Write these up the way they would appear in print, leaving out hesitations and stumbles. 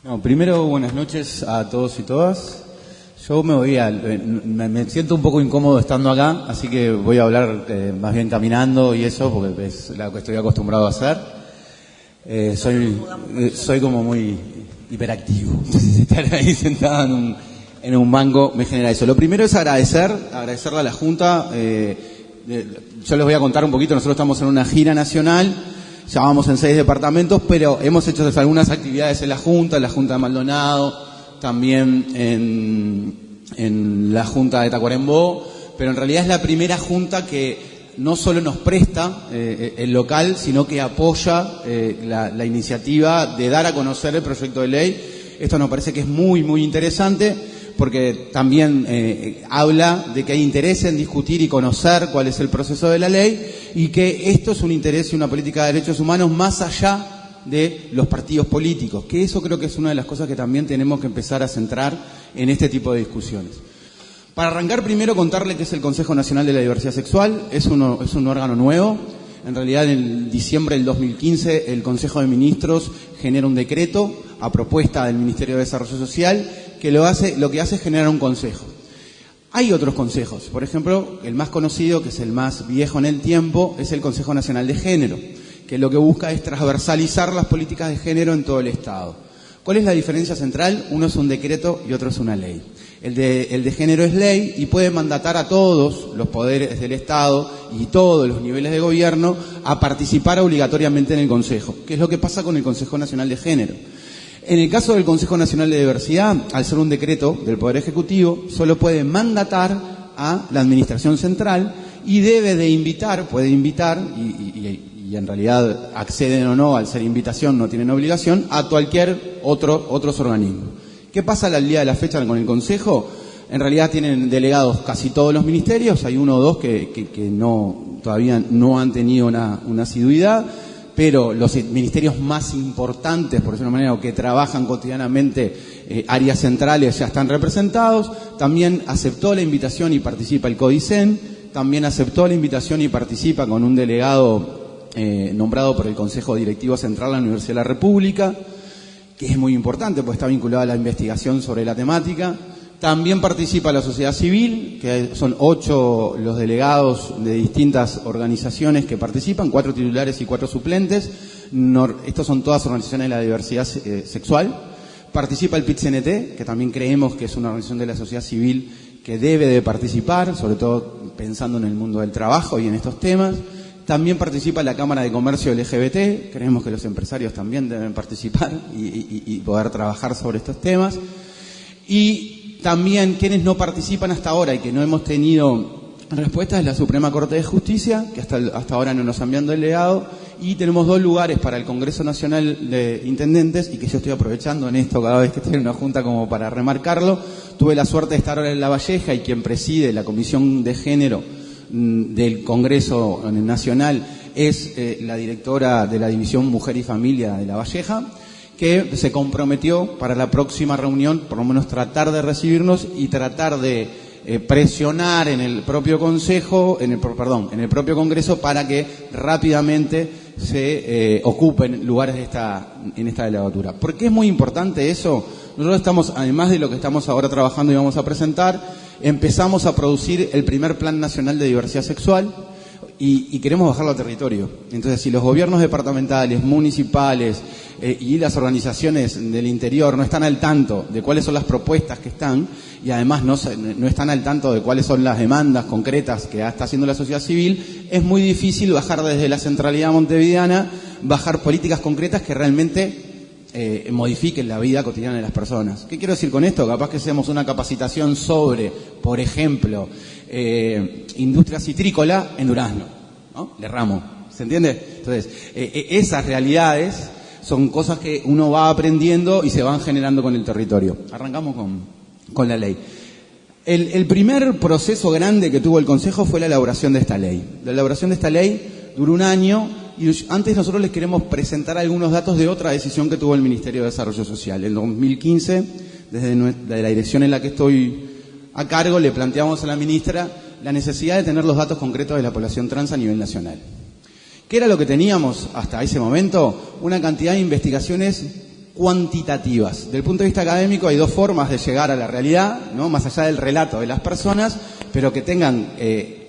No, primero, buenas noches a todos y todas. Yo me siento un poco incómodo estando acá, así que voy a hablar más bien caminando y eso, porque es lo que estoy acostumbrado a hacer. Soy como muy hiperactivo. Entonces estar ahí sentado en un banco me genera eso. Lo primero es agradecerle a la Junta. Yo les voy a contar un poquito. Nosotros estamos en una gira nacional. Ya vamos en 6 departamentos, pero hemos hecho algunas actividades en la Junta de Maldonado, también en la Junta de Tacuarembó, pero en realidad es la primera Junta que no solo nos presta el local, sino que apoya la iniciativa de dar a conocer el proyecto de ley. Esto nos parece que es muy, muy interesante, porque también habla de que hay interés en discutir y conocer cuál es el proceso de la ley, y que esto es un interés y una política de derechos humanos más allá de los partidos políticos, que eso creo que es una de las cosas que también tenemos que empezar a centrar en este tipo de discusiones. Para arrancar, primero contarle que es el Consejo Nacional de la Diversidad Sexual. Es un órgano nuevo. En realidad, en diciembre del 2015, el Consejo de Ministros genera un decreto a propuesta del Ministerio de Desarrollo Social que lo que hace es generar un consejo. Hay otros consejos. Por ejemplo, el más conocido, que es el más viejo en el tiempo, es el Consejo Nacional de Género, que lo que busca es transversalizar las políticas de género en todo el Estado. ¿Cuál es la diferencia central? Uno es un decreto y otro es una ley. El de género es ley y puede mandatar a todos los poderes del Estado y todos los niveles de gobierno a participar obligatoriamente en el Consejo, que es lo que pasa con el Consejo Nacional de Género. En el caso del Consejo Nacional de Diversidad, al ser un decreto del Poder Ejecutivo, solo puede mandatar a la Administración Central y puede invitar, y en realidad acceden o no, al ser invitación no tienen obligación, a cualquier otros organismos. ¿Qué pasa al día de la fecha con el Consejo? En realidad tienen delegados casi todos los ministerios, hay uno o dos que todavía no han tenido una asiduidad, pero los ministerios más importantes, por decirlo de una manera, o que trabajan cotidianamente áreas centrales ya están representados. También aceptó la invitación y participa el CODICEN, también aceptó la invitación y participa con un delegado nombrado por el Consejo Directivo Central de la Universidad de la República, que es muy importante, pues está vinculado a la investigación sobre la temática. También participa la sociedad civil, que son 8 los delegados de distintas organizaciones que participan, 4 titulares y 4 suplentes. Estos son todas organizaciones de la diversidad sexual. Participa el PIT-CNT, que también creemos que es una organización de la sociedad civil que debe de participar, sobre todo pensando en el mundo del trabajo y en estos temas. También participa la Cámara de Comercio LGBT, creemos que los empresarios también deben participar y poder trabajar sobre estos temas. Y también quienes no participan hasta ahora y que no hemos tenido respuesta es la Suprema Corte de Justicia, que hasta ahora no nos han enviado delegado, y tenemos 2 lugares para el Congreso Nacional de Intendentes, y que yo estoy aprovechando en esto cada vez que estoy en una junta como para remarcarlo. Tuve la suerte de estar ahora en La Valleja, y quien preside la Comisión de Género del Congreso Nacional es la directora de la División Mujer y Familia de La Valleja, que se comprometió para la próxima reunión, por lo menos tratar de recibirnos y tratar de presionar en el propio Consejo, en el propio Congreso, para que rápidamente se ocupen lugares en esta legislatura. ¿Por qué es muy importante eso? Nosotros estamos, además de lo que estamos ahora trabajando y vamos a presentar, empezamos a producir el primer Plan Nacional de Diversidad Sexual y queremos bajarlo al territorio. Entonces, si los gobiernos departamentales, municipales y las organizaciones del interior no están al tanto de cuáles son las propuestas que están, y además no están al tanto de cuáles son las demandas concretas que está haciendo la sociedad civil, es muy difícil bajar desde la centralidad montevideana, bajar políticas concretas que realmente modifiquen la vida cotidiana de las personas. ¿Qué quiero decir con esto? Capaz que hacemos una capacitación sobre, por ejemplo, industria citrícola en Durazno, ¿no? Le ramo, ¿se entiende? Entonces, esas realidades son cosas que uno va aprendiendo y se van generando con el territorio. Arrancamos con la ley. El primer proceso grande que tuvo el Consejo fue la elaboración de esta ley. La elaboración de esta ley duró 1 año, y antes nosotros les queremos presentar algunos datos de otra decisión que tuvo el Ministerio de Desarrollo Social. En 2015, desde la dirección en la que estoy a cargo, le planteamos a la ministra la necesidad de tener los datos concretos de la población trans a nivel nacional. ¿Qué era lo que teníamos hasta ese momento? Una cantidad de investigaciones cuantitativas. Desde el punto de vista académico hay dos formas de llegar a la realidad, ¿no? Más allá del relato de las personas, pero que tengan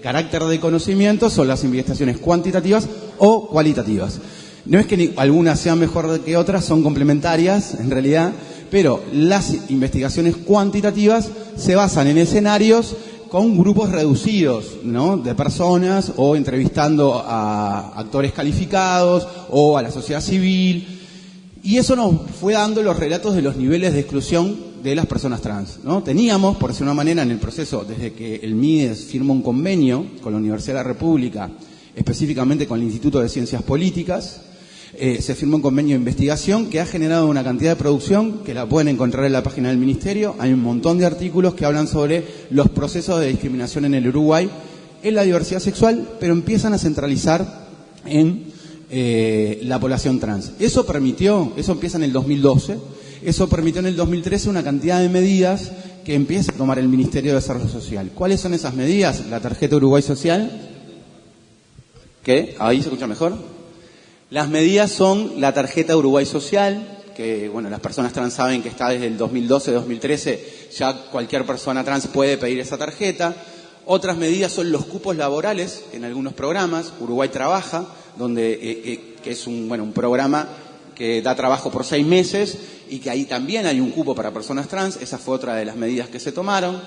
carácter de conocimiento, son las investigaciones cuantitativas o cualitativas. No es que algunas sean mejor que otras, son complementarias en realidad, pero las investigaciones cuantitativas se basan en escenarios con grupos reducidos, ¿no? De personas, o entrevistando a actores calificados o a la sociedad civil. Y eso nos fue dando los relatos de los niveles de exclusión de las personas trans, ¿no? Teníamos, por decir una manera, en el proceso, desde que el MIDES firmó un convenio con la Universidad de la República, específicamente con el Instituto de Ciencias Políticas, se firmó un convenio de investigación que ha generado una cantidad de producción que la pueden encontrar en la página del Ministerio. Hay un montón de artículos que hablan sobre los procesos de discriminación en el Uruguay, en la diversidad sexual, pero empiezan a centralizar en la población trans. Eso empieza en el 2012, eso permitió en el 2013 una cantidad de medidas que empieza a tomar el Ministerio de Desarrollo Social. ¿Cuáles son esas medidas? La tarjeta Uruguay Social, ¿qué? ¿Ahí se escucha mejor? Las medidas son la tarjeta Uruguay Social, que bueno, las personas trans saben que está desde el 2012-2013, ya cualquier persona trans puede pedir esa tarjeta. Otras medidas son los cupos laborales en algunos programas. Uruguay Trabaja, donde que es un programa que da trabajo por 6 meses y que ahí también hay un cupo para personas trans. Esa fue otra de las medidas que se tomaron.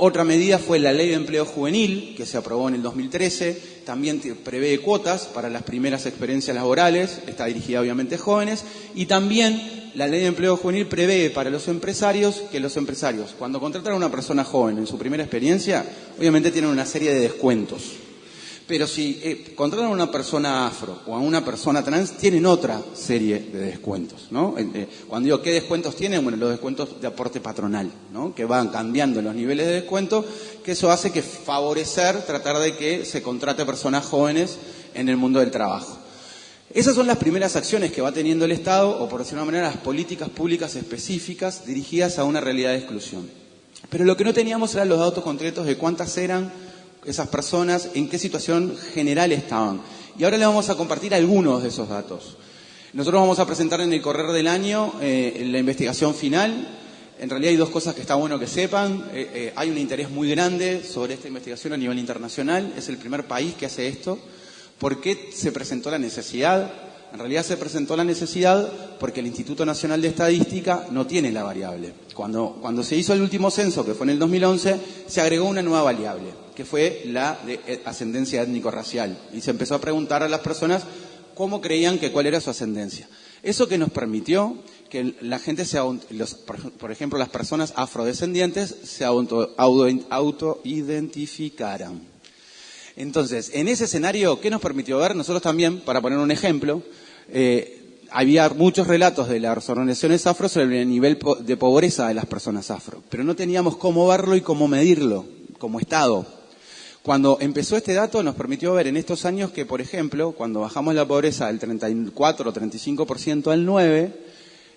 Otra medida fue la Ley de Empleo Juvenil, que se aprobó en el 2013. También prevé cuotas para las primeras experiencias laborales, está dirigida obviamente a jóvenes. Y también la Ley de Empleo Juvenil prevé para los empresarios que los empresarios, cuando contratan a una persona joven en su primera experiencia, obviamente tienen una serie de descuentos. Pero si contratan a una persona afro o a una persona trans, tienen otra serie de descuentos, ¿no? Cuando digo qué descuentos tienen, bueno, los descuentos de aporte patronal, ¿no? Que van cambiando los niveles de descuento, que eso hace que tratar de que se contrate personas jóvenes en el mundo del trabajo. Esas son las primeras acciones que va teniendo el Estado, o por decirlo de una manera, las políticas públicas específicas dirigidas a una realidad de exclusión. Pero lo que no teníamos eran los datos concretos de cuántas eran esas personas, en qué situación general estaban. Y ahora les vamos a compartir algunos de esos datos. Nosotros vamos a presentar en el correr del año la investigación final. En realidad hay dos cosas que está bueno que sepan. Hay un interés muy grande sobre esta investigación a nivel internacional. Es el primer país que hace esto. ¿Por qué se presentó la necesidad? En realidad se presentó la necesidad porque el Instituto Nacional de Estadística no tiene la variable. Cuando se hizo el último censo, que fue en el 2011, se agregó una nueva variable, que fue la de ascendencia étnico-racial. Y se empezó a preguntar a las personas cómo creían cuál era su ascendencia. Eso que nos permitió que la gente por ejemplo, las personas afrodescendientes se autoidentificaran. Entonces, en ese escenario, ¿qué nos permitió ver? Nosotros también, para poner un ejemplo, había muchos relatos de las organizaciones afro sobre el nivel de pobreza de las personas afro, pero no teníamos cómo verlo y cómo medirlo como Estado. Cuando empezó este dato nos permitió ver en estos años que, por ejemplo, cuando bajamos la pobreza del 34 o 35% al 9%,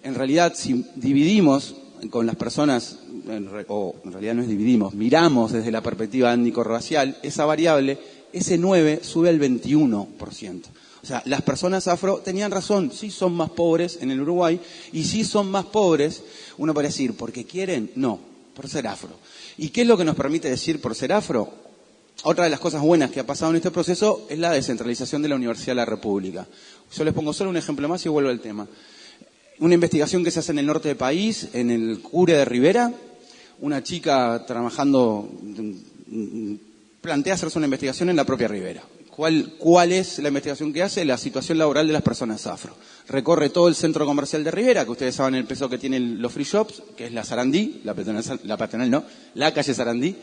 en realidad si dividimos con las personas, o en realidad no es dividimos, miramos desde la perspectiva étnico-racial, esa variable, ese 9 sube al 21%. O sea, las personas afro tenían razón, sí son más pobres en el Uruguay, y sí son más pobres, uno puede decir, ¿porque quieren? No, por ser afro. ¿Y qué es lo que nos permite decir por ser afro? Otra de las cosas buenas que ha pasado en este proceso es la descentralización de la Universidad de la República. Yo les pongo solo un ejemplo más y vuelvo al tema. Una investigación que se hace en el norte del país, en el Cure de Rivera, una chica trabajando, plantea hacerse una investigación en la propia Rivera. ¿Cuál es la investigación que hace? La situación laboral de las personas afro. Recorre todo el centro comercial de Rivera, que ustedes saben el peso que tienen los free shops, que es la Sarandí, la calle Sarandí.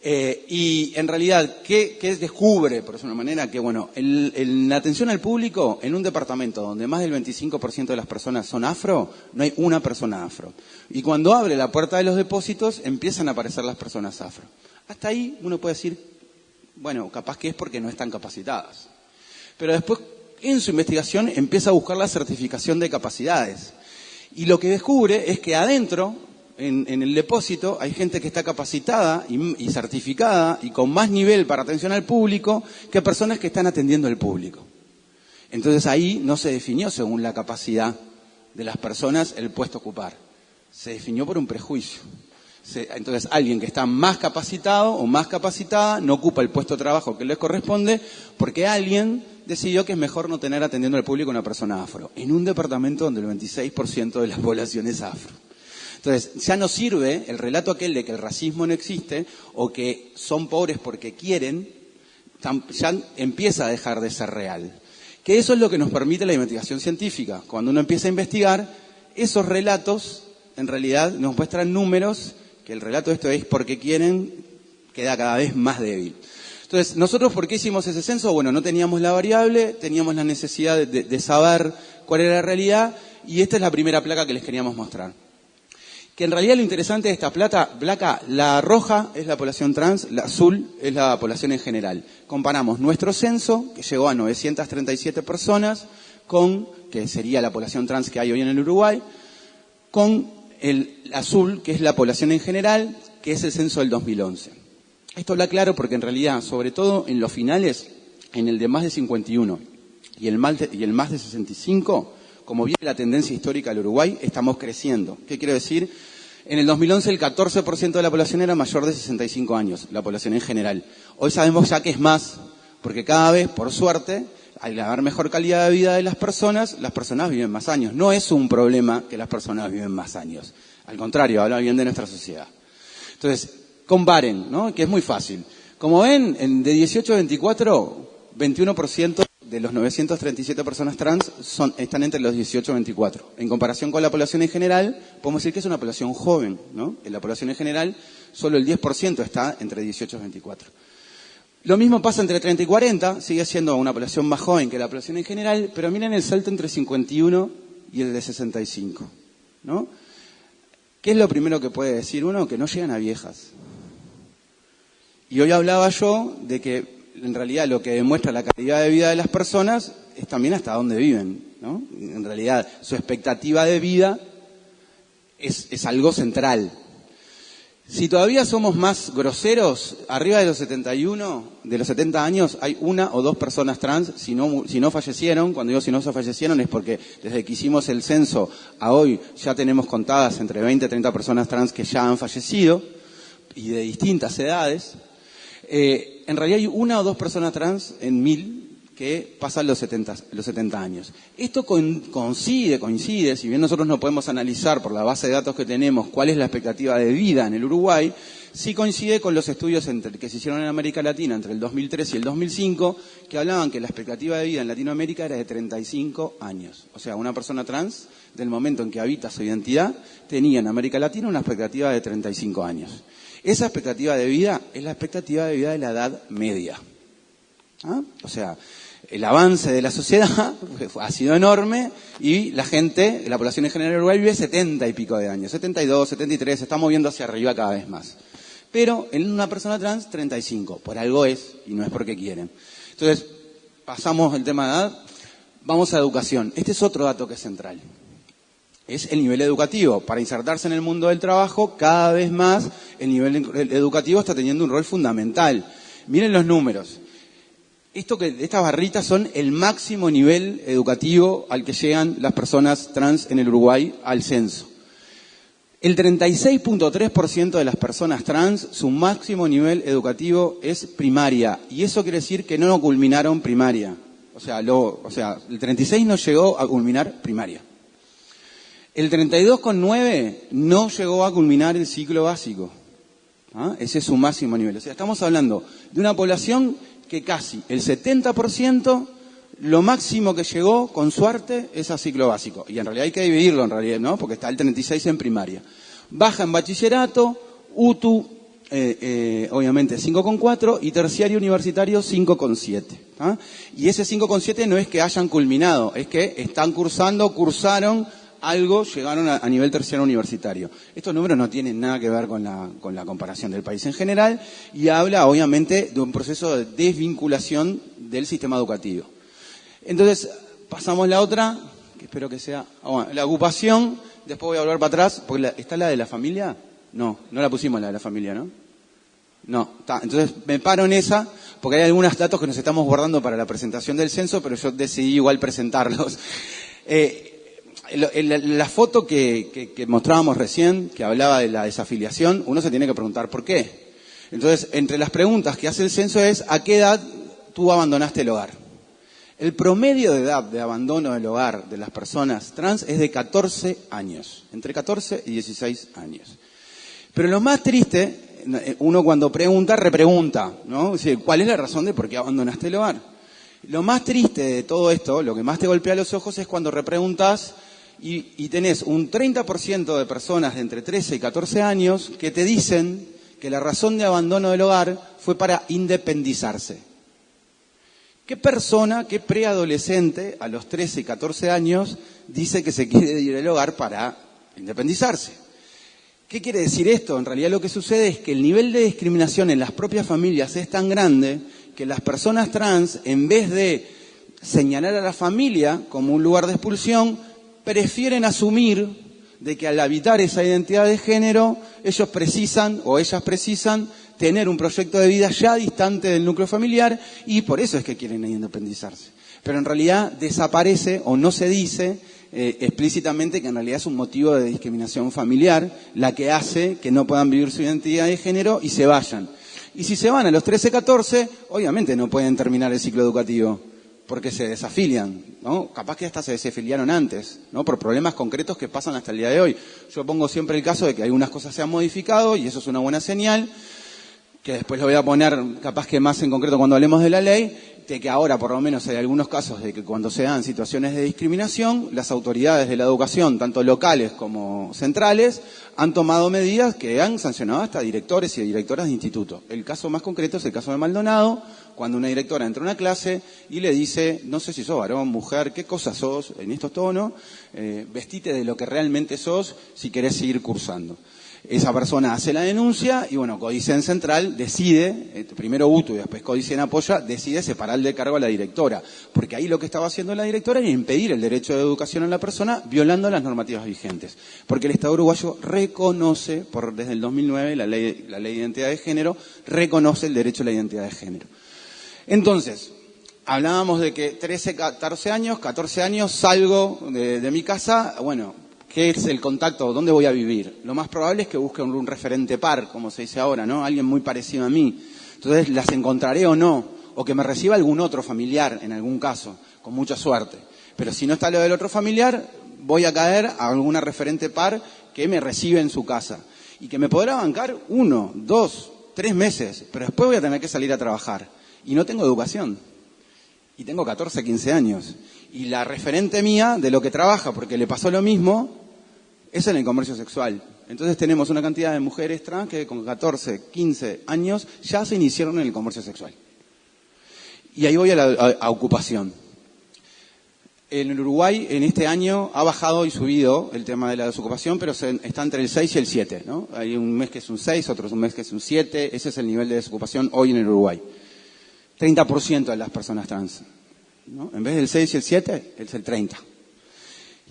Y en realidad, ¿qué descubre? Por una manera que, bueno, la atención al público, en un departamento donde más del 25% de las personas son afro, no hay una persona afro. Y cuando abre la puerta de los depósitos, empiezan a aparecer las personas afro. Hasta ahí uno puede decir, bueno, capaz que es porque no están capacitadas. Pero después, en su investigación, empieza a buscar la certificación de capacidades. Y lo que descubre es que adentro, en el depósito, hay gente que está capacitada y certificada y con más nivel para atención al público que personas que están atendiendo al público. Entonces ahí no se definió según la capacidad de las personas el puesto a ocupar. Se definió por un prejuicio. Entonces, alguien que está más capacitado o más capacitada no ocupa el puesto de trabajo que les corresponde porque alguien decidió que es mejor no tener atendiendo al público una persona afro, en un departamento donde el 26% de la población es afro. Entonces, ya no sirve el relato aquel de que el racismo no existe o que son pobres porque quieren, ya empieza a dejar de ser real. Que eso es lo que nos permite la investigación científica. Cuando uno empieza a investigar, esos relatos en realidad nos muestran números que el relato de esto es porque quieren, queda cada vez más débil. Entonces, ¿nosotros por qué hicimos ese censo? Bueno, no teníamos la variable, teníamos la necesidad de saber cuál era la realidad, y esta es la primera placa que les queríamos mostrar. Que en realidad lo interesante de esta placa, la roja es la población trans, la azul es la población en general. Comparamos nuestro censo, que llegó a 937 personas, con, que sería la población trans que hay hoy en el Uruguay, con el azul, que es la población en general, que es el censo del 2011. Esto lo aclaro porque en realidad, sobre todo en los finales, en el de más de 51 y el más de 65, como viene la tendencia histórica del Uruguay, estamos creciendo. ¿Qué quiero decir? En el 2011 el 14% de la población era mayor de 65 años, la población en general. Hoy sabemos ya que es más, porque cada vez, por suerte, al haber mejor calidad de vida de las personas viven más años. No es un problema que las personas viven más años. Al contrario, habla bien de nuestra sociedad. Entonces, comparen, ¿no? Que es muy fácil. Como ven, de 18 a 24, 21% de los 937 personas trans están entre los 18 y 24. En comparación con la población en general, podemos decir que es una población joven, ¿no? En la población en general, solo el 10% está entre 18 y 24. Lo mismo pasa entre 30 y 40, sigue siendo una población más joven que la población en general, pero miren el salto entre 51 y el de 65, ¿no? ¿Qué es lo primero que puede decir uno? Que no llegan a viejas. Y hoy hablaba yo de que en realidad lo que demuestra la calidad de vida de las personas es también hasta dónde viven, ¿no? En realidad su expectativa de vida es algo central. Si todavía somos más groseros, arriba de los 71, de los 70 años, hay una o dos personas trans, si no fallecieron. Cuando digo si no se fallecieron es porque desde que hicimos el censo a hoy ya tenemos contadas entre 20 y 30 personas trans que ya han fallecido, y de distintas edades. En realidad hay una o dos personas trans en 1000 que pasan los 70 años. Esto coincide, si bien nosotros no podemos analizar por la base de datos que tenemos cuál es la expectativa de vida en el Uruguay, sí coincide con los estudios que se hicieron en América Latina entre el 2003 y el 2005, que hablaban que la expectativa de vida en Latinoamérica era de 35 años. O sea, una persona trans, del momento en que habita su identidad, tenía en América Latina una expectativa de 35 años. Esa expectativa de vida es la expectativa de vida de la edad media. ¿Ah? O sea, el avance de la sociedad ha sido enorme y la población en general de Uruguay vive 70 y pico de años, 72, 73, se está moviendo hacia arriba cada vez más. Pero en una persona trans, 35, por algo es y no es porque quieren. Entonces, pasamos el tema de edad, vamos a educación. Este es otro dato que es central. Es el nivel educativo. Para insertarse en el mundo del trabajo, cada vez más el nivel educativo está teniendo un rol fundamental. Miren los números. Estas barritas son el máximo nivel educativo al que llegan las personas trans en el Uruguay al censo. El 36.3% de las personas trans, su máximo nivel educativo es primaria. Y eso quiere decir que no culminaron primaria. O sea, el 36 no llegó a culminar primaria. El 32.9 no llegó a culminar el ciclo básico. ¿Ah? Ese es su máximo nivel. O sea, estamos hablando de una población que casi el 70%, lo máximo que llegó, con suerte, es a ciclo básico. Y en realidad hay que dividirlo, en realidad, ¿no? Porque está el 36 en primaria. Baja en bachillerato, UTU, obviamente 5.4, y terciario universitario 5.7. ¿Ah? Y ese 5.7 no es que hayan culminado, es que están cursaron algo, llegaron a nivel terciario universitario. Estos números no tienen nada que ver con la comparación del país en general y habla obviamente de un proceso de desvinculación del sistema educativo. Entonces, pasamos la otra, que espero que sea, la ocupación, después voy a volver para atrás, porque ¿está la de la familia? No la pusimos la de la familia, ¿no? No, está. Entonces me paro en esa, porque hay algunos datos que nos estamos guardando para la presentación del censo, pero yo decidí igual presentarlos. La foto que mostrábamos recién, que hablaba de la desafiliación, uno se tiene que preguntar por qué. Entonces, entre las preguntas que hace el censo es, ¿a qué edad tú abandonaste el hogar? El promedio de edad de abandono del hogar de las personas trans es de 14 años, entre 14 y 16 años. Pero lo más triste, uno cuando pregunta, repregunta, ¿no? Es decir, ¿cuál es la razón de por qué abandonaste el hogar? Lo más triste de todo esto, lo que más te golpea los ojos es cuando repreguntas y tenés un 30% de personas de entre 13 y 14 años que te dicen que la razón de abandono del hogar fue para independizarse. ¿Qué persona, qué preadolescente a los 13 y 14 años dice que se quiere ir del hogar para independizarse? ¿Qué quiere decir esto? En realidad lo que sucede es que el nivel de discriminación en las propias familias es tan grande que las personas trans, en vez de señalar a la familia como un lugar de expulsión, prefieren asumir de que al habitar esa identidad de género, ellos precisan o ellas precisan tener un proyecto de vida ya distante del núcleo familiar y por eso es que quieren independizarse. Pero en realidad desaparece o no se dice explícitamente que en realidad es un motivo de discriminación familiar la que hace que no puedan vivir su identidad de género y se vayan. Y si se van a los 13, 14, obviamente no pueden terminar el ciclo educativo porque se desafilian, ¿no? Capaz que hasta se desafiliaron antes, ¿no? Por problemas concretos que pasan hasta el día de hoy. Yo pongo siempre el caso de que algunas cosas se han modificado y eso es una buena señal, que después lo voy a poner capaz que más en concreto cuando hablemos de la ley, de que ahora por lo menos hay algunos casos de que cuando se dan situaciones de discriminación, las autoridades de la educación, tanto locales como centrales, han tomado medidas que han sancionado hasta directores y directoras de instituto. El caso más concreto es el caso de Maldonado, cuando una directora entra a una clase y le dice, no sé si sos varón, mujer, qué cosa sos en estos tonos, vestite de lo que realmente sos si querés seguir cursando. Esa persona hace la denuncia y bueno, Codicen Central decide, primero UTU y después Codicen Apoya, decide separar del cargo a la directora. Porque ahí lo que estaba haciendo la directora era impedir el derecho de educación a la persona violando las normativas vigentes. Porque el Estado uruguayo reconoce, desde el 2009, la ley de identidad de género, reconoce el derecho a la identidad de género. Entonces, hablábamos de que 13, 14 años salgo de mi casa, bueno, ¿qué es el contacto? ¿Dónde voy a vivir? Lo más probable es que busque un referente par, como se dice ahora, ¿no? Alguien muy parecido a mí. Entonces, las encontraré o no, o que me reciba algún otro familiar, en algún caso, con mucha suerte. Pero si no está lo del otro familiar, voy a caer a alguna referente par que me recibe en su casa. Y que me podrá bancar 1, 2, 3 meses, pero después voy a tener que salir a trabajar. Y no tengo educación. Y tengo 14, 15 años. Y la referente mía de lo que trabaja, porque le pasó lo mismo, es en el comercio sexual. Entonces tenemos una cantidad de mujeres trans que con 14, 15 años ya se iniciaron en el comercio sexual. Y ahí voy a ocupación. En el Uruguay, en este año, ha bajado y subido el tema de la desocupación, pero está entre el 6 y el 7, ¿no? Hay un mes que es un 6, otro es un mes que es un 7. Ese es el nivel de desocupación hoy en el Uruguay. 30% de las personas trans, ¿no? En vez del 6 y el 7, es el 30%.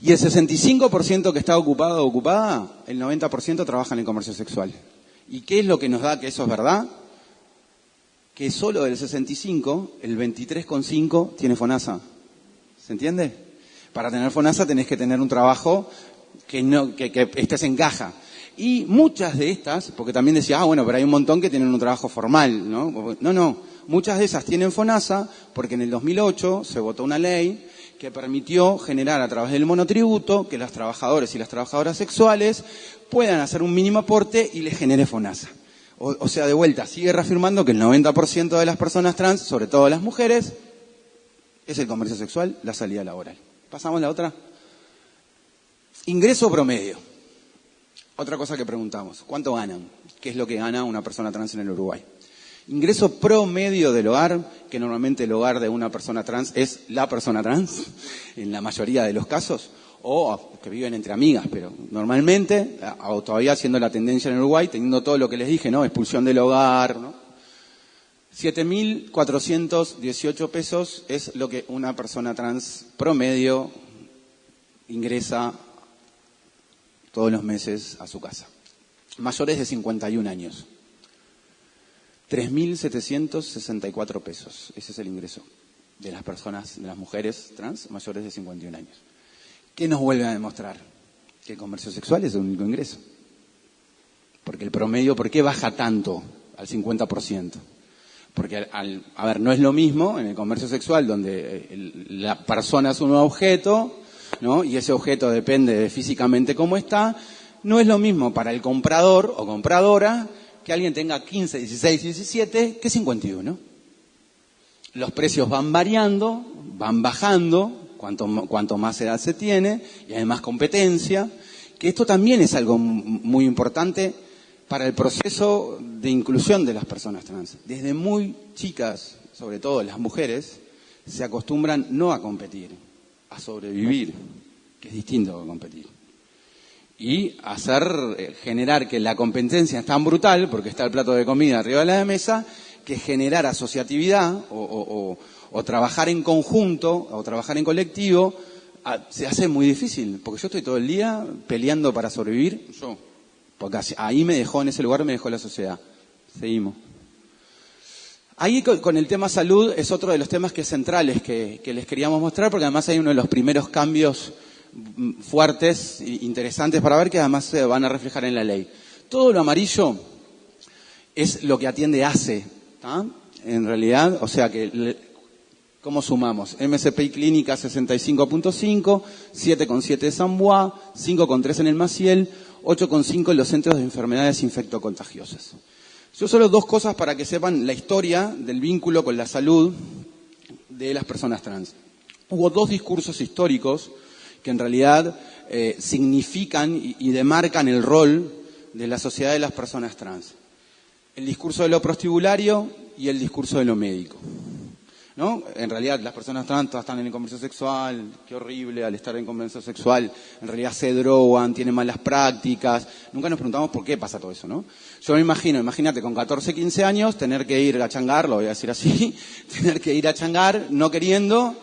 Y el 65% que está ocupado o ocupada, el 90% trabaja en el comercio sexual. ¿Y qué es lo que nos da que eso es verdad? Que solo del 65, el 23,5 tiene FONASA. ¿Se entiende? Para tener FONASA tenés que tener un trabajo que estés en caja. Y muchas de estas, porque también decía, bueno, pero hay un montón que tienen un trabajo formal, ¿no? No. Muchas de esas tienen FONASA porque en el 2008 se votó una ley que permitió generar a través del monotributo que los trabajadores y las trabajadoras sexuales puedan hacer un mínimo aporte y les genere FONASA. O sea, de vuelta, sigue reafirmando que el 90% de las personas trans, sobre todo las mujeres, es el comercio sexual, la salida laboral. ¿Pasamos la otra? Ingreso promedio. Otra cosa que preguntamos, ¿cuánto ganan? ¿Qué es lo que gana una persona trans en el Uruguay? Ingreso promedio del hogar, que normalmente el hogar de una persona trans es la persona trans, en la mayoría de los casos, o que viven entre amigas, pero normalmente, o todavía siendo la tendencia en Uruguay, teniendo todo lo que les dije, ¿no? Expulsión del hogar, ¿no? 7.418 pesos es lo que una persona trans promedio ingresa todos los meses a su casa. Mayores de 51 años. 3.764 pesos. Ese es el ingreso de las personas, de las mujeres trans mayores de 51 años. ¿Qué nos vuelve a demostrar? Que el comercio sexual es el único ingreso. Porque el promedio, ¿por qué baja tanto al 50%? Porque, a ver, no es lo mismo en el comercio sexual donde la persona es un objeto, ¿no? Y ese objeto depende de físicamente cómo está. No es lo mismo para el comprador o compradora que alguien tenga 15, 16, 17 que 51. Los precios van variando, van bajando, cuanto más edad se tiene, y hay más competencia, que esto también es algo muy importante para el proceso de inclusión de las personas trans. Desde muy chicas, sobre todo las mujeres, se acostumbran no a competir, a sobrevivir, que es distinto a competir. Y generar que la competencia es tan brutal, porque está el plato de comida arriba de la mesa, que generar asociatividad o trabajar en conjunto o trabajar en colectivo se hace muy difícil, porque yo estoy todo el día peleando para sobrevivir, porque ahí en ese lugar me dejó la sociedad. Seguimos. Ahí con el tema salud es otro de los temas centrales que les queríamos mostrar, porque además hay uno de los primeros cambios fuertes e interesantes para ver, que además se van a reflejar en la ley. Todo lo amarillo es lo que atiende ACE, ¿tá? En realidad, o sea que, ¿cómo sumamos? MSP y Clínica 65.5, 7,7 de San Bois, 5,3 en el Maciel, 8,5 en los centros de enfermedades infectocontagiosas. Yo solo dos cosas para que sepan la historia del vínculo con la salud de las personas trans. Hubo dos discursos históricos que en realidad significan y demarcan el rol de la sociedad de las personas trans. El discurso de lo prostibulario y el discurso de lo médico, ¿no? En realidad las personas trans todas están en el comercio sexual, qué horrible, al estar en el comercio sexual en realidad se drogan, tienen malas prácticas. Nunca nos preguntamos por qué pasa todo eso, ¿no? Yo me imagínate con 14, 15 años tener que ir a changar, lo voy a decir así, tener que ir a changar no queriendo.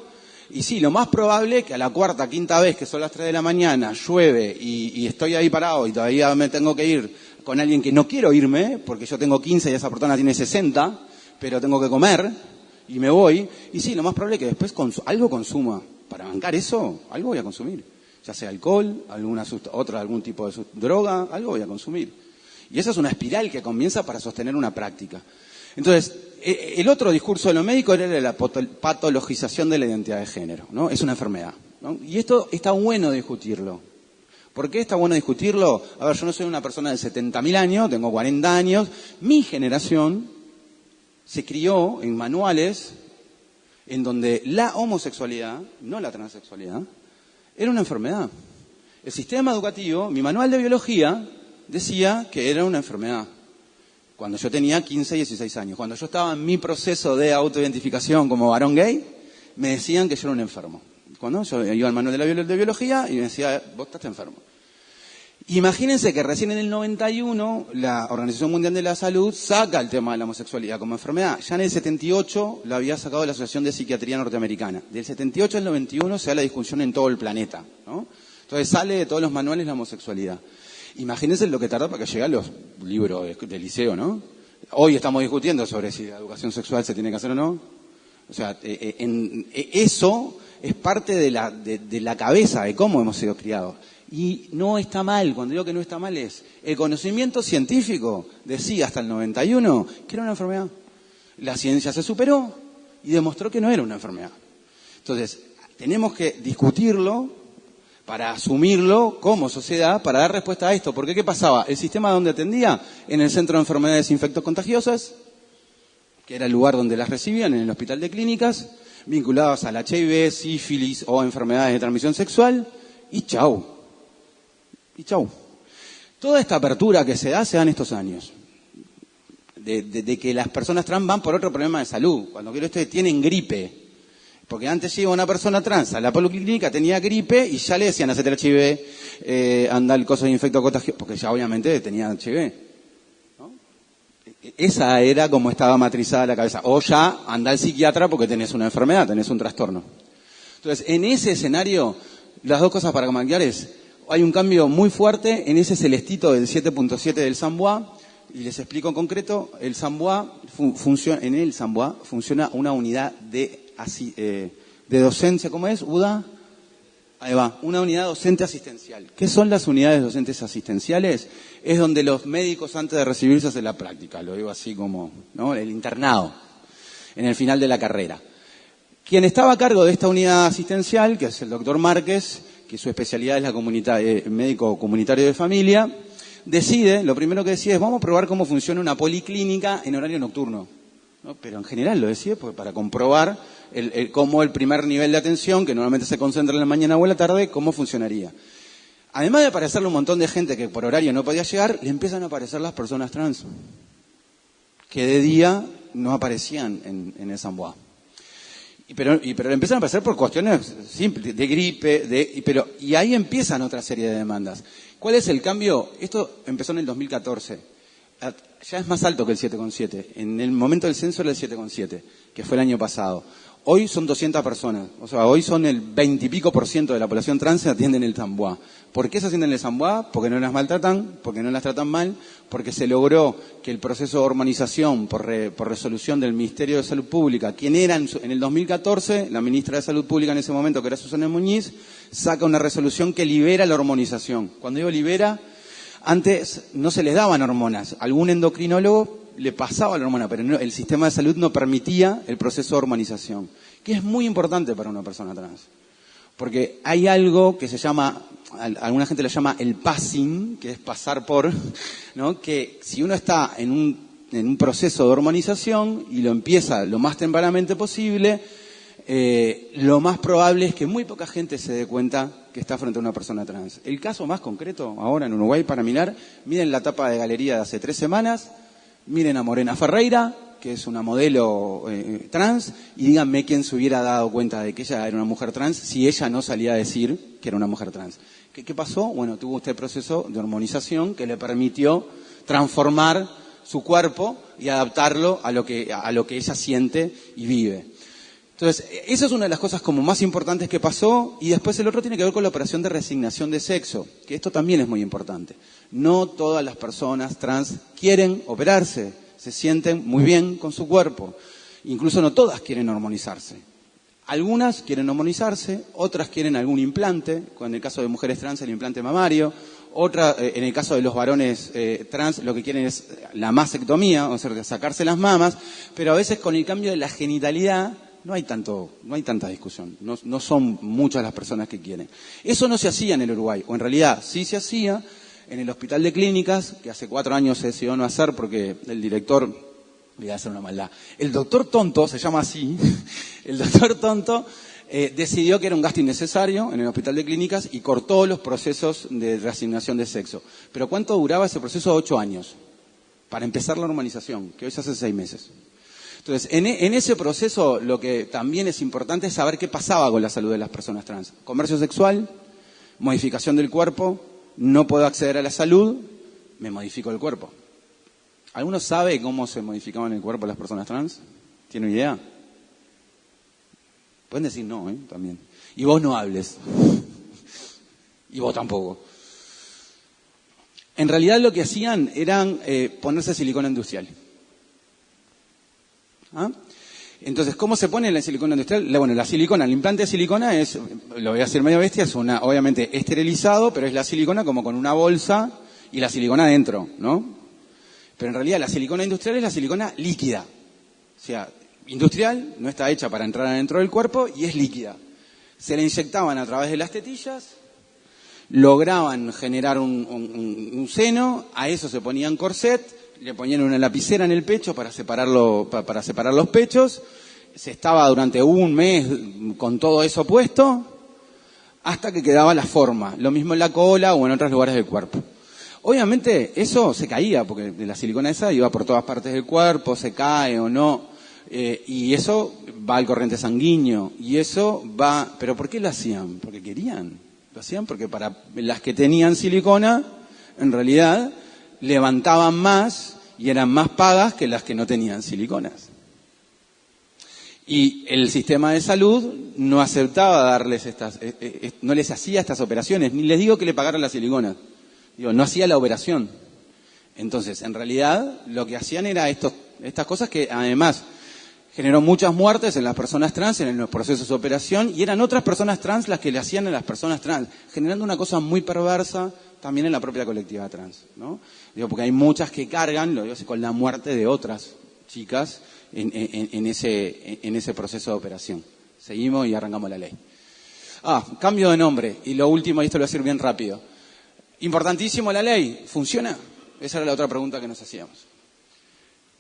Y sí, lo más probable es que a la cuarta, quinta vez, que son las 3 de la mañana, llueve y estoy ahí parado y todavía me tengo que ir con alguien que no quiero irme, porque yo tengo 15 y esa persona tiene 60, pero tengo que comer y me voy. Y sí, lo más probable es que después algo consuma. Para bancar eso, algo voy a consumir. Ya sea alcohol, algún tipo de droga, algo voy a consumir. Y esa es una espiral que comienza para sostener una práctica. Entonces, el otro discurso de lo médico era la patologización de la identidad de género, ¿no? Es una enfermedad, ¿no? Y esto está bueno discutirlo. ¿Por qué está bueno discutirlo? A ver, yo no soy una persona de 70.000 años, tengo 40 años. Mi generación se crió en manuales en donde la homosexualidad, no la transexualidad, era una enfermedad. El sistema educativo, mi manual de biología, decía que era una enfermedad. Cuando yo tenía 15, 16 años. Cuando yo estaba en mi proceso de autoidentificación como varón gay, me decían que yo era un enfermo. Cuando yo iba al manual de biología y me decía, vos estás enfermo. Imagínense que recién en el 91 la Organización Mundial de la Salud saca el tema de la homosexualidad como enfermedad. Ya en el 78 lo había sacado la Asociación de Psiquiatría Norteamericana. Del 78 al 91 se da la discusión en todo el planeta, ¿no? Entonces sale de todos los manuales la homosexualidad. Imagínense lo que tardó para que llegue a los libros del liceo, ¿no? Hoy estamos discutiendo sobre si la educación sexual se tiene que hacer o no. O sea, eso es parte de la cabeza de cómo hemos sido criados. Y no está mal, cuando digo que no está mal es, el conocimiento científico decía hasta el 91 que era una enfermedad. La ciencia se superó y demostró que no era una enfermedad. Entonces, tenemos que discutirlo para asumirlo como sociedad, para dar respuesta a esto. Porque ¿qué pasaba? El sistema donde atendía, en el Centro de Enfermedades Infectocontagiosas, que era el lugar donde las recibían, en el Hospital de Clínicas, vinculadas al HIV, sífilis o enfermedades de transmisión sexual, y chau. Y chau. Toda esta apertura que se da en estos años. De que las personas trans van por otro problema de salud. Cuando quiero esto, tienen gripe. Porque antes llega una persona trans a la policlínica, tenía gripe y ya le decían, hacete el HIV, anda el coso de infecto contagioso, porque ya obviamente tenía HIV, ¿no? Esa era como estaba matrizada la cabeza. O ya anda al psiquiatra porque tenés una enfermedad, tenés un trastorno. Entonces, en ese escenario, las dos cosas para marcar es, hay un cambio muy fuerte en ese celestito del 7.7 del San Bois, y les explico en concreto, el San Bois en el San Bois funciona una unidad de docencia, ¿cómo es? UDA, Ahí va, una unidad docente asistencial. ¿Qué son las unidades docentes asistenciales? Es donde los médicos antes de recibirse hacen la práctica, lo digo así como, ¿no? El internado, en el final de la carrera. Quien estaba a cargo de esta unidad asistencial, que es el doctor Márquez, que su especialidad es la médico comunitario de familia, decide, lo primero que decide es, vamos a probar cómo funciona una policlínica en horario nocturno, ¿no? Pero en general lo decide para comprobar cómo el primer nivel de atención, que normalmente se concentra en la mañana o en la tarde, cómo funcionaría. Además de aparecerle un montón de gente que por horario no podía llegar, le empiezan a aparecer las personas trans, que de día no aparecían en el San Bois. Pero le empiezan a aparecer por cuestiones simples, de gripe, y ahí empiezan otra serie de demandas. ¿Cuál es el cambio? Esto empezó en el 2014. Ya es más alto que el 7,7. En el momento del censo era el 7,7, que fue el año pasado. Hoy son 200 personas. O sea, hoy son el 20 y pico % de la población trans se atiende en el San Bois. ¿Por qué se atiende en el San Bois? Porque no las maltratan, porque no las tratan mal, porque se logró que el proceso de hormonización por resolución del Ministerio de Salud Pública, quien era en el 2014, la ministra de Salud Pública en ese momento, que era Susana Muñiz, saca una resolución que libera la hormonización. Cuando digo libera, antes no se les daban hormonas. Algún endocrinólogo le pasaba la hormona, pero no, el sistema de salud no permitía el proceso de hormonización, que es muy importante para una persona trans. Porque hay algo que se llama, alguna gente lo llama el passing, que es pasar por, ¿no? Que si uno está en un proceso de hormonización y lo empieza lo más tempranamente posible, lo más probable es que muy poca gente se dé cuenta que está frente a una persona trans. El caso más concreto, ahora en Uruguay, para mirar, miren la tapa de galería de hace 3 semanas, miren a Morena Ferreira, que es una modelo trans, y díganme quién se hubiera dado cuenta de que ella era una mujer trans si ella no salía a decir que era una mujer trans. ¿Qué pasó? Bueno, tuvo este proceso de hormonización que le permitió transformar su cuerpo y adaptarlo a lo que ella siente y vive. Entonces, esa es una de las cosas como más importantes que pasó, y después el otro tiene que ver con la operación de reasignación de sexo, que esto también es muy importante. No todas las personas trans quieren operarse, se sienten muy bien con su cuerpo. Incluso no todas quieren hormonizarse. Algunas quieren hormonizarse, otras quieren algún implante, en el caso de mujeres trans el implante mamario, en el caso de los varones trans lo que quieren es la mastectomía, o sea, sacarse las mamas, pero a veces con el cambio de la genitalidad no hay tanta discusión, no son muchas las personas que quieren. Eso no se hacía en el Uruguay, o en realidad sí se hacía en el Hospital de Clínicas, que hace 4 años se decidió no hacer porque el director, voy a hacer una maldad, el doctor Tonto, se llama así, el doctor Tonto decidió que era un gasto innecesario en el Hospital de Clínicas y cortó los procesos de reasignación de sexo. Pero ¿cuánto duraba ese proceso? 8 años, para empezar la normalización, que hoy se hace 6 meses. Entonces, en ese proceso lo que también es importante es saber qué pasaba con la salud de las personas trans. Comercio sexual, modificación del cuerpo, no puedo acceder a la salud, me modifico el cuerpo. ¿Alguno sabe cómo se modificaban el cuerpo las personas trans? ¿Tiene idea? Pueden decir no, también. Y vos no hables. Y vos tampoco. En realidad lo que hacían eran ponerse silicona industrial. ¿Ah? Entonces, ¿cómo se pone la silicona industrial? Bueno, la silicona, el implante de silicona es, lo voy a decir medio bestia, es obviamente esterilizado, pero es la silicona como con una bolsa y la silicona adentro, ¿no? Pero en realidad la silicona industrial es la silicona líquida. O sea, industrial, no está hecha para entrar adentro del cuerpo y es líquida. Se la inyectaban a través de las tetillas, lograban generar un seno, a eso se ponían corset, le ponían una lapicera en el pecho para separar los pechos, se estaba durante 1 mes con todo eso puesto, hasta que quedaba la forma, lo mismo en la cola o en otros lugares del cuerpo. Obviamente eso se caía, porque la silicona esa iba por todas partes del cuerpo, se cae o no, y eso va al corriente sanguíneo, y eso va... ¿Pero por qué lo hacían? Porque querían, lo hacían porque para las que tenían silicona, en realidad levantaban más y eran más pagas que las que no tenían siliconas. Y el sistema de salud no aceptaba darles no les hacía estas operaciones, ni les digo que le pagaran la silicona, digo, no hacía la operación. Entonces, en realidad, lo que hacían era estas cosas que además Generó muchas muertes en las personas trans, en los procesos de operación, y eran otras personas trans las que le hacían a las personas trans, generando una cosa muy perversa también en la propia colectividad trans, ¿no? Digo, porque hay muchas que cargan, lo digo así, con la muerte de otras chicas en ese proceso de operación. Seguimos y arrancamos la ley. Cambio de nombre. Y lo último, y esto lo voy a decir bien rápido. Importantísimo la ley. ¿Funciona? Esa era la otra pregunta que nos hacíamos.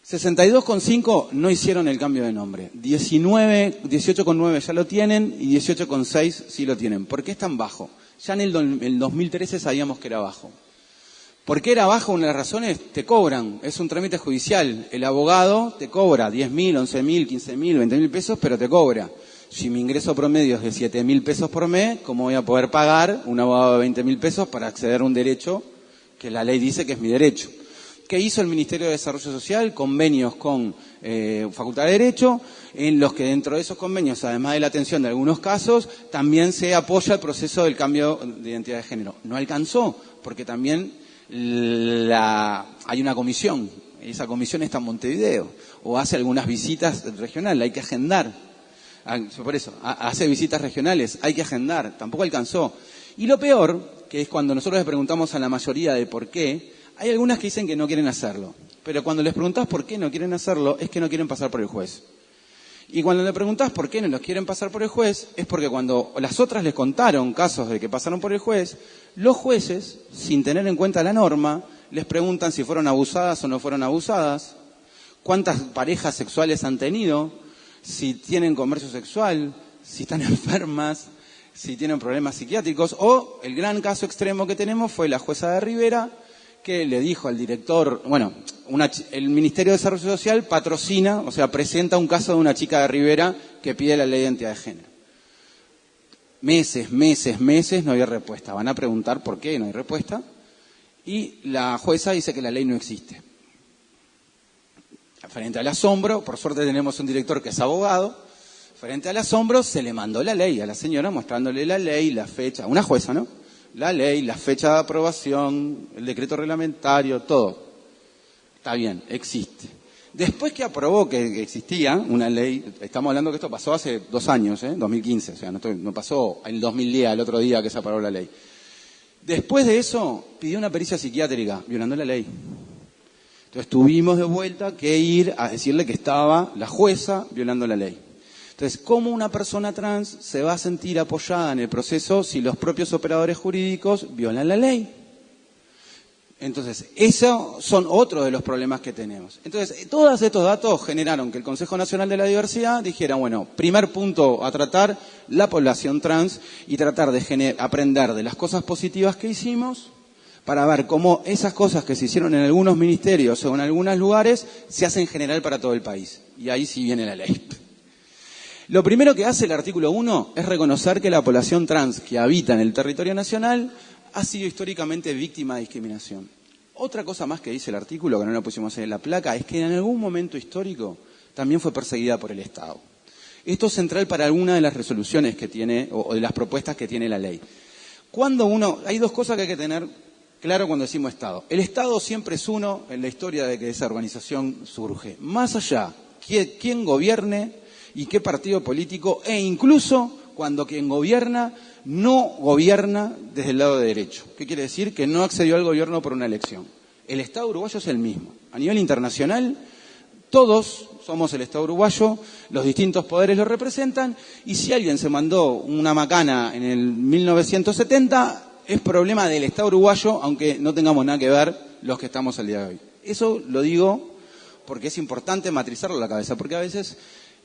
62,5 no hicieron el cambio de nombre. 18,9 ya lo tienen y 18,6 sí lo tienen. ¿Por qué es tan bajo? Ya en el 2013 sabíamos que era bajo. ¿Por qué era bajo? Una de las razones, te cobran, es un trámite judicial. El abogado te cobra 10.000, 11.000, 15.000, 20.000 pesos, pero te cobra. Si mi ingreso promedio es de 7.000 pesos por mes, ¿cómo voy a poder pagar un abogado de 20.000 pesos para acceder a un derecho que la ley dice que es mi derecho? ¿Qué hizo el Ministerio de Desarrollo Social? Convenios con Facultad de Derecho, en los que dentro de esos convenios, además de la atención de algunos casos, también se apoya el proceso del cambio de identidad de género. No alcanzó, porque también hay una comisión, esa comisión está en Montevideo, o hace algunas visitas regionales, hay que agendar. Por eso, hace visitas regionales, hay que agendar, tampoco alcanzó. Y lo peor, que es cuando nosotros les preguntamos a la mayoría de por qué, hay algunas que dicen que no quieren hacerlo. Pero cuando les preguntás por qué no quieren hacerlo, es que no quieren pasar por el juez. Y cuando le preguntás por qué no los quieren pasar por el juez, es porque cuando las otras les contaron casos de que pasaron por el juez, los jueces, sin tener en cuenta la norma, les preguntan si fueron abusadas o no fueron abusadas, cuántas parejas sexuales han tenido, si tienen comercio sexual, si están enfermas, si tienen problemas psiquiátricos, o el gran caso extremo que tenemos fue la jueza de Rivera, que le dijo al director, el Ministerio de Desarrollo Social patrocina, o sea, presenta un caso de una chica de Rivera que pide la ley de identidad de género. Meses, no había respuesta. Van a preguntar por qué no hay respuesta. Y la jueza dice que la ley no existe. Frente al asombro, por suerte tenemos un director que es abogado, frente al asombro se le mandó la ley a la señora mostrándole la ley, la fecha, una jueza, ¿no? La ley, la fecha de aprobación, el decreto reglamentario, todo. Está bien, existe. Después que aprobó que existía una ley, estamos hablando que esto pasó hace 2 años, 2015, o sea, no pasó en el 2010, el otro día que se aprobó la ley. Después de eso, pidió una pericia psiquiátrica, violando la ley. Entonces tuvimos de vuelta que ir a decirle que estaba la jueza violando la ley. Entonces, ¿cómo una persona trans se va a sentir apoyada en el proceso si los propios operadores jurídicos violan la ley? Entonces, esos son otros de los problemas que tenemos. Entonces, todos estos datos generaron que el Consejo Nacional de la Diversidad dijera, bueno, primer punto a tratar, la población trans, y tratar de aprender de las cosas positivas que hicimos para ver cómo esas cosas que se hicieron en algunos ministerios o en algunos lugares se hacen en general para todo el país. Y ahí sí viene la ley. Lo primero que hace el artículo 1 es reconocer que la población trans que habita en el territorio nacional ha sido históricamente víctima de discriminación. Otra cosa más que dice el artículo, que no lo pusimos en la placa, es que en algún momento histórico también fue perseguida por el Estado. Esto es central para alguna de las resoluciones que tiene, o de las propuestas que tiene la ley. Hay dos cosas que hay que tener claro cuando decimos Estado. El Estado siempre es uno en la historia de que esa organización surge. Más allá, quién gobierne y qué partido político, e incluso cuando quien gobierna no gobierna desde el lado de derecho. ¿Qué quiere decir? Que no accedió al gobierno por una elección. El Estado uruguayo es el mismo. A nivel internacional, todos somos el Estado uruguayo, los distintos poderes lo representan, y si alguien se mandó una macana en el 1970, es problema del Estado uruguayo, aunque no tengamos nada que ver los que estamos al día de hoy. Eso lo digo porque es importante matrizarlo en la cabeza, porque a veces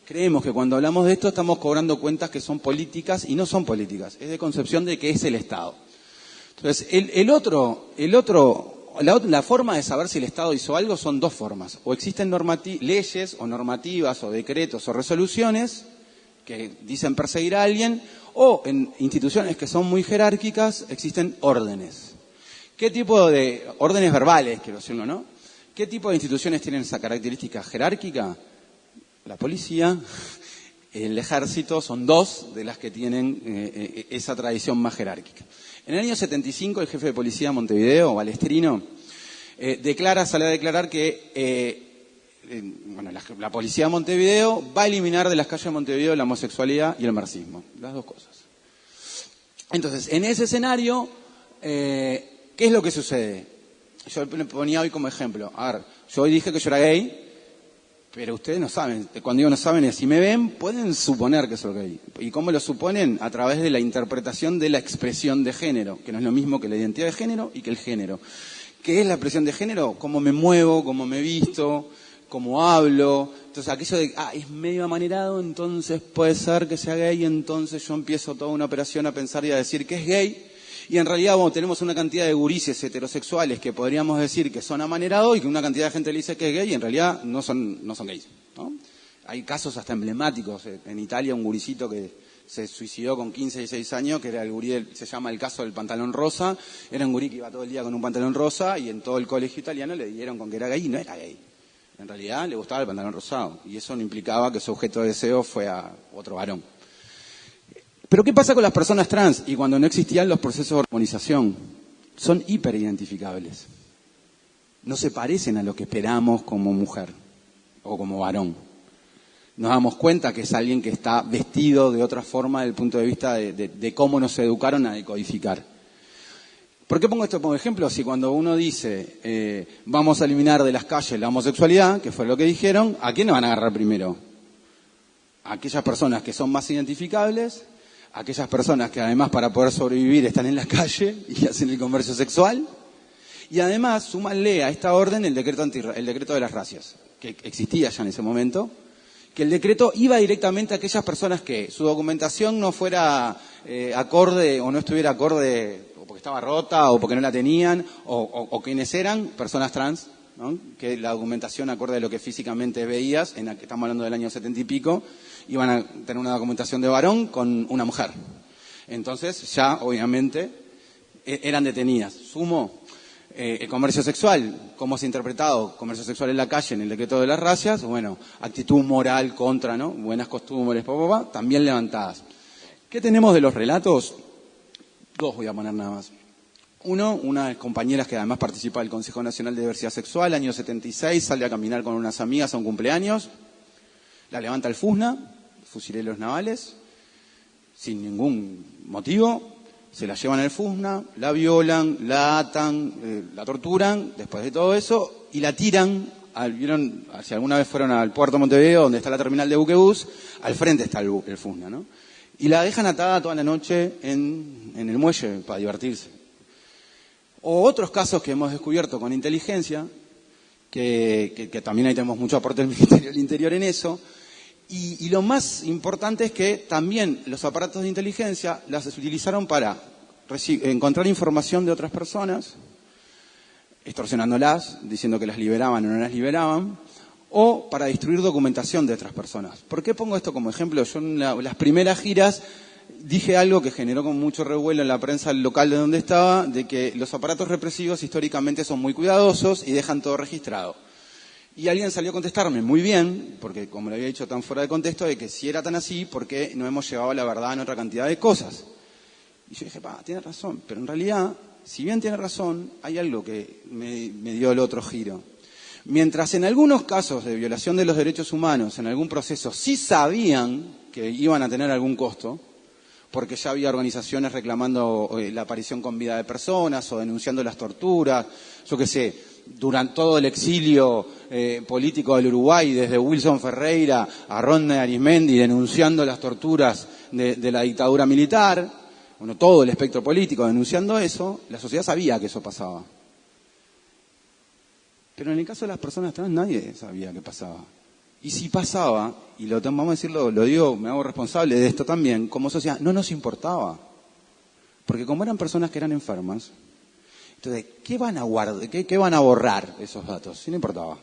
creemos que cuando hablamos de esto estamos cobrando cuentas que son políticas y no son políticas, es de concepción de que es el Estado. Entonces, la forma de saber si el Estado hizo algo son dos formas. O existen leyes o normativas o decretos o resoluciones que dicen perseguir a alguien, o en instituciones que son muy jerárquicas existen órdenes. ¿Qué tipo de órdenes verbales, quiero decirlo, no? ¿Qué tipo de instituciones tienen esa característica jerárquica? La policía, el ejército, son dos de las que tienen esa tradición más jerárquica. En el año 75, el jefe de policía de Montevideo, Balestrino, sale a declarar que bueno, la policía de Montevideo va a eliminar de las calles de Montevideo la homosexualidad y el marxismo, las dos cosas. Entonces, en ese escenario, ¿qué es lo que sucede? Yo le ponía hoy como ejemplo. A ver, yo hoy dije que yo era gay, pero ustedes no saben. Cuando digo no saben es, si me ven, pueden suponer que soy gay. ¿Y cómo lo suponen? A través de la interpretación de la expresión de género, que no es lo mismo que la identidad de género y que el género. ¿Qué es la expresión de género? Cómo me muevo, cómo me visto, cómo hablo. Entonces, aquello de, es medio amanerado, entonces puede ser que sea gay, entonces yo empiezo toda una operación a pensar y a decir que es gay. Y en realidad, bueno, tenemos una cantidad de gurises heterosexuales que podríamos decir que son amanerados y que una cantidad de gente le dice que es gay y en realidad no son gays, ¿no? Hay casos hasta emblemáticos. En Italia, un gurisito que se suicidó con 15 y 16 años, que era el gurí, se llama el caso del pantalón rosa. Era un gurí que iba todo el día con un pantalón rosa y en todo el colegio italiano le dieron con que era gay y no era gay. En realidad le gustaba el pantalón rosado y eso no implicaba que su objeto de deseo fuera otro varón. Pero ¿qué pasa con las personas trans? Y cuando no existían los procesos de hormonización, son hiperidentificables. No se parecen a lo que esperamos como mujer o como varón. Nos damos cuenta que es alguien que está vestido de otra forma desde el punto de vista de cómo nos educaron a decodificar. ¿Por qué pongo esto como ejemplo? Si cuando uno dice vamos a eliminar de las calles la homosexualidad, que fue lo que dijeron, ¿a quién nos van a agarrar primero? A aquellas personas que son más identificables, a aquellas personas que además para poder sobrevivir están en la calle y hacen el comercio sexual, y además súmanle a esta orden el decreto de las racias, que existía ya en ese momento, que el decreto iba directamente a aquellas personas que su documentación no fuera acorde o no estuviera acorde porque estaba rota o porque no la tenían, o quienes eran personas trans, ¿no? Que la documentación acorde a lo que físicamente veías, estamos hablando del año 70 y pico, iban a tener una documentación de varón con una mujer. Entonces ya, obviamente, eran detenidas. Sumo el comercio sexual, ¿cómo se ha interpretado? Comercio sexual en la calle, en el decreto de las racias, bueno, actitud moral contra, ¿no? Buenas costumbres, también levantadas. ¿Qué tenemos de los relatos? Dos voy a poner nada más. Uno, una de las compañeras que además participa del Consejo Nacional de Diversidad Sexual, año 76, sale a caminar con unas amigas a un cumpleaños, la levanta el FUSNA, fusileros navales, sin ningún motivo, se la llevan al FUSNA, la violan, la atan, la torturan, después de todo eso, y la tiran, ¿vieron? Si alguna vez fueron al puerto de Montevideo, donde está la terminal de buquebús, al frente está el FUSNA, ¿no? Y la dejan atada toda la noche en el muelle para divertirse. O otros casos que hemos descubierto con inteligencia, que también ahí tenemos mucho aporte del Ministerio del Interior en eso, y lo más importante es que también los aparatos de inteligencia las utilizaron para encontrar información de otras personas, extorsionándolas, diciendo que las liberaban o no las liberaban, o para destruir documentación de otras personas. ¿Por qué pongo esto como ejemplo? Yo en las primeras giras dije algo que generó con mucho revuelo en la prensa local de donde estaba, de que los aparatos represivos históricamente son muy cuidadosos y dejan todo registrado. Y alguien salió a contestarme muy bien, porque como le había dicho tan fuera de contexto, de que si era tan así, ¿por qué no hemos llevado la verdad en otra cantidad de cosas? Y yo dije, tiene razón, pero en realidad, si bien tiene razón, hay algo que me dio el otro giro. Mientras en algunos casos de violación de los derechos humanos, en algún proceso, sí sabían que iban a tener algún costo, porque ya había organizaciones reclamando la aparición con vida de personas o denunciando las torturas, yo qué sé, durante todo el exilio político del Uruguay, desde Wilson Ferreira a Ronda Arismendi, denunciando las torturas de la dictadura militar, bueno, todo el espectro político denunciando eso, la sociedad sabía que eso pasaba. Pero en el caso de las personas trans nadie sabía que pasaba. Y si pasaba, y vamos a decirlo, lo digo, me hago responsable de esto también, como sociedad, no nos importaba. Porque como eran personas que eran enfermas, entonces, ¿qué van a guardar? ¿Qué van a borrar esos datos? Si no importaba.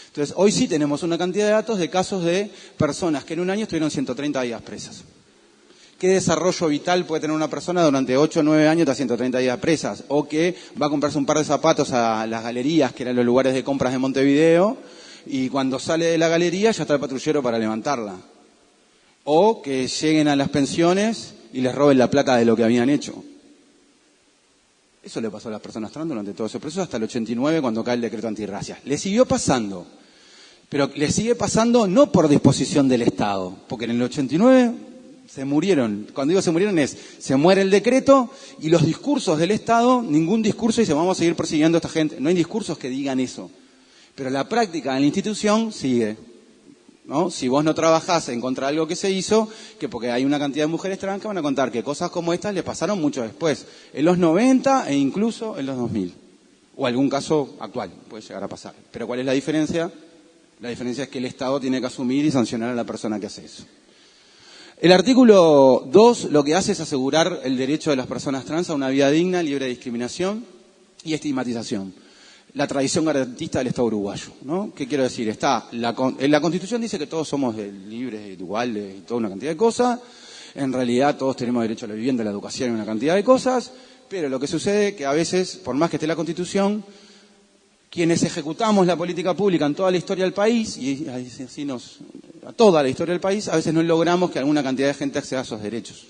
Entonces, hoy sí tenemos una cantidad de datos de casos de personas que en un año estuvieron 130 días presas. ¿Qué desarrollo vital puede tener una persona durante 8 o 9 años hasta 130 días presas? O que va a comprarse un par de zapatos a las galerías, que eran los lugares de compras de Montevideo, y cuando sale de la galería ya está el patrullero para levantarla. O que lleguen a las pensiones y les roben la plata de lo que habían hecho. Eso le pasó a las personas trans durante todo ese proceso, hasta el 89, cuando cae el decreto antirracias. Le siguió pasando. Pero le sigue pasando no por disposición del Estado, porque en el 89 se murieron. Cuando digo se murieron se muere el decreto y los discursos del Estado, ningún discurso dice vamos a seguir persiguiendo a esta gente. No hay discursos que digan eso. Pero la práctica en la institución sigue, ¿no? Si vos no trabajás en contra de algo que se hizo, que porque hay una cantidad de mujeres trans que van a contar que cosas como estas les pasaron mucho después, en los 90 e incluso en los 2000. O algún caso actual puede llegar a pasar. Pero ¿cuál es la diferencia? La diferencia es que el Estado tiene que asumir y sancionar a la persona que hace eso. El artículo 2 lo que hace es asegurar el derecho de las personas trans a una vida digna, libre de discriminación y estigmatización. La tradición garantista del Estado uruguayo, ¿no? ¿Qué quiero decir? En la Constitución dice que todos somos libres, iguales y toda una cantidad de cosas. En realidad todos tenemos derecho a la vivienda, a la educación y una cantidad de cosas. Pero lo que sucede es que a veces, por más que esté la Constitución, quienes ejecutamos la política pública en toda la historia del país, y así a toda la historia del país, a veces no logramos que alguna cantidad de gente acceda a esos derechos.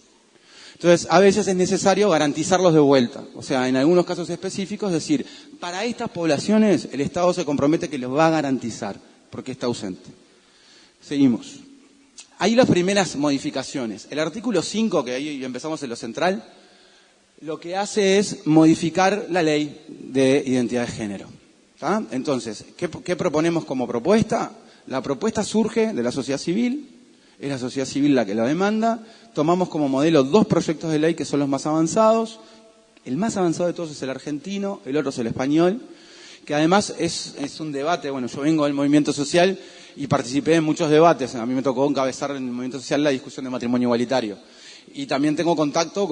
Entonces, a veces es necesario garantizarlos de vuelta. O sea, en algunos casos específicos, es decir, para estas poblaciones el Estado se compromete que los va a garantizar, porque está ausente. Seguimos. Ahí las primeras modificaciones. El artículo 5, que ahí empezamos en lo central, lo que hace es modificar la ley de identidad de género. ¿Tá? Entonces, ¿qué proponemos como propuesta? La propuesta surge de la sociedad civil, es la sociedad civil la que la demanda. Tomamos como modelo 2 proyectos de ley que son los más avanzados. El más avanzado de todos es el argentino, el otro es el español, que además es un debate. Bueno, yo vengo del movimiento social y participé en muchos debates. A mí me tocó encabezar en el movimiento social la discusión de matrimonio igualitario. Y también tengo contacto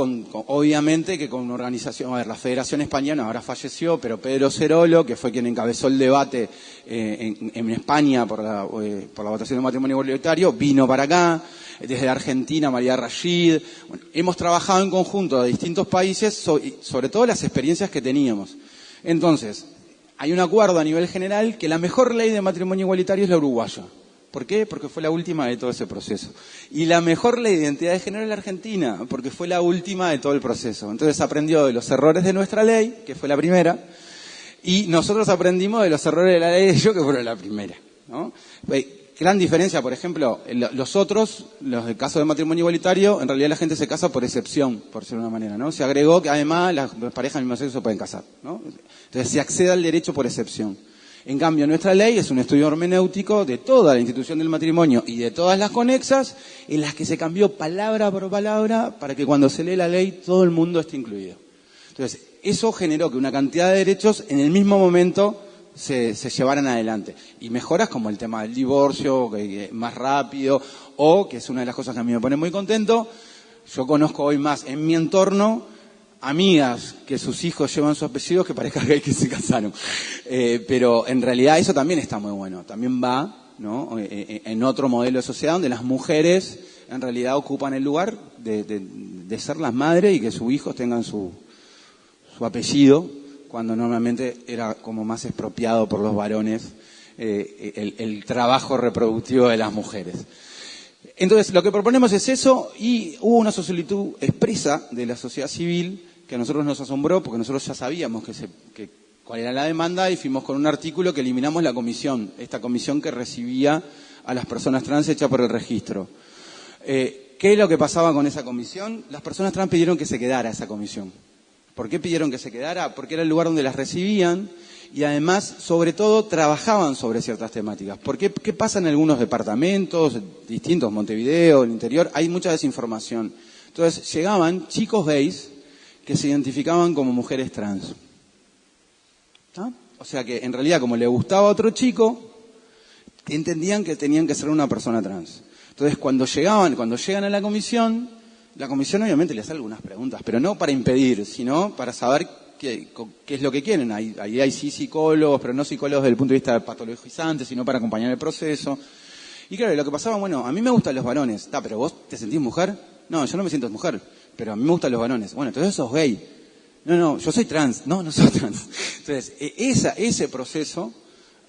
obviamente, que con una organización, a ver, la Federación Española ahora falleció, pero Pedro Cerolo, que fue quien encabezó el debate en España por la votación del matrimonio igualitario, vino para acá. Desde Argentina, María Rashid. Bueno, hemos trabajado en conjunto de distintos países, sobre todo las experiencias que teníamos. Entonces, hay un acuerdo a nivel general que la mejor ley de matrimonio igualitario es la uruguaya. ¿Por qué? Porque fue la última de todo ese proceso. Y la mejor ley de identidad de género es la argentina, porque fue la última de todo el proceso. Entonces aprendió de los errores de nuestra ley, que fue la primera, y nosotros aprendimos de los errores de la ley de ellos, que fueron la primera, ¿no? Gran diferencia, por ejemplo, los del caso de matrimonio igualitario, en realidad la gente se casa por excepción, por decirlo de una manera, ¿no? Se agregó que además las parejas del mismo sexo se pueden casar, ¿no? Entonces se accede al derecho por excepción. En cambio, nuestra ley es un estudio hermenéutico de toda la institución del matrimonio y de todas las conexas, en las que se cambió palabra por palabra para que cuando se lee la ley todo el mundo esté incluido. Entonces, eso generó que una cantidad de derechos en el mismo momento se llevaran adelante. Y mejoras como el tema del divorcio, que más rápido, o, que es una de las cosas que a mí me pone muy contento, yo conozco hoy más en mi entorno amigas que sus hijos llevan sus apellidos que parezca que se casaron. Pero en realidad eso también está muy bueno. También va, ¿no?, en otro modelo de sociedad donde las mujeres en realidad ocupan el lugar de ser las madres y que sus hijos tengan su apellido, cuando normalmente era como más expropiado por los varones el trabajo reproductivo de las mujeres. Entonces, lo que proponemos es eso, y hubo una solicitud expresa de la sociedad civil que a nosotros nos asombró, porque nosotros ya sabíamos cuál era la demanda, y fuimos con un artículo que eliminamos la comisión, esta comisión que recibía a las personas trans hecha por el registro. ¿Qué es lo que pasaba con esa comisión? Las personas trans pidieron que se quedara esa comisión. ¿Por qué pidieron que se quedara? Porque era el lugar donde las recibían, y además, sobre todo, trabajaban sobre ciertas temáticas. ¿Qué pasa en algunos departamentos distintos, Montevideo, el interior? Hay mucha desinformación. Entonces, llegaban chicos gays que se identificaban como mujeres trans. ¿Ah? O sea que, en realidad, como le gustaba a otro chico, entendían que tenían que ser una persona trans. Entonces, cuando llegan a la comisión obviamente les hace algunas preguntas, pero no para impedir, sino para saber qué es lo que quieren. Ahí hay sí psicólogos, pero no psicólogos desde el punto de vista patologizante, sino para acompañar el proceso. Y claro, lo que pasaba, bueno, a mí me gustan los varones. ¿Pero vos te sentís mujer? No, yo no me siento mujer, pero a mí me gustan los varones. Bueno, entonces sos gay. No, yo soy trans. No soy trans. Entonces, ese proceso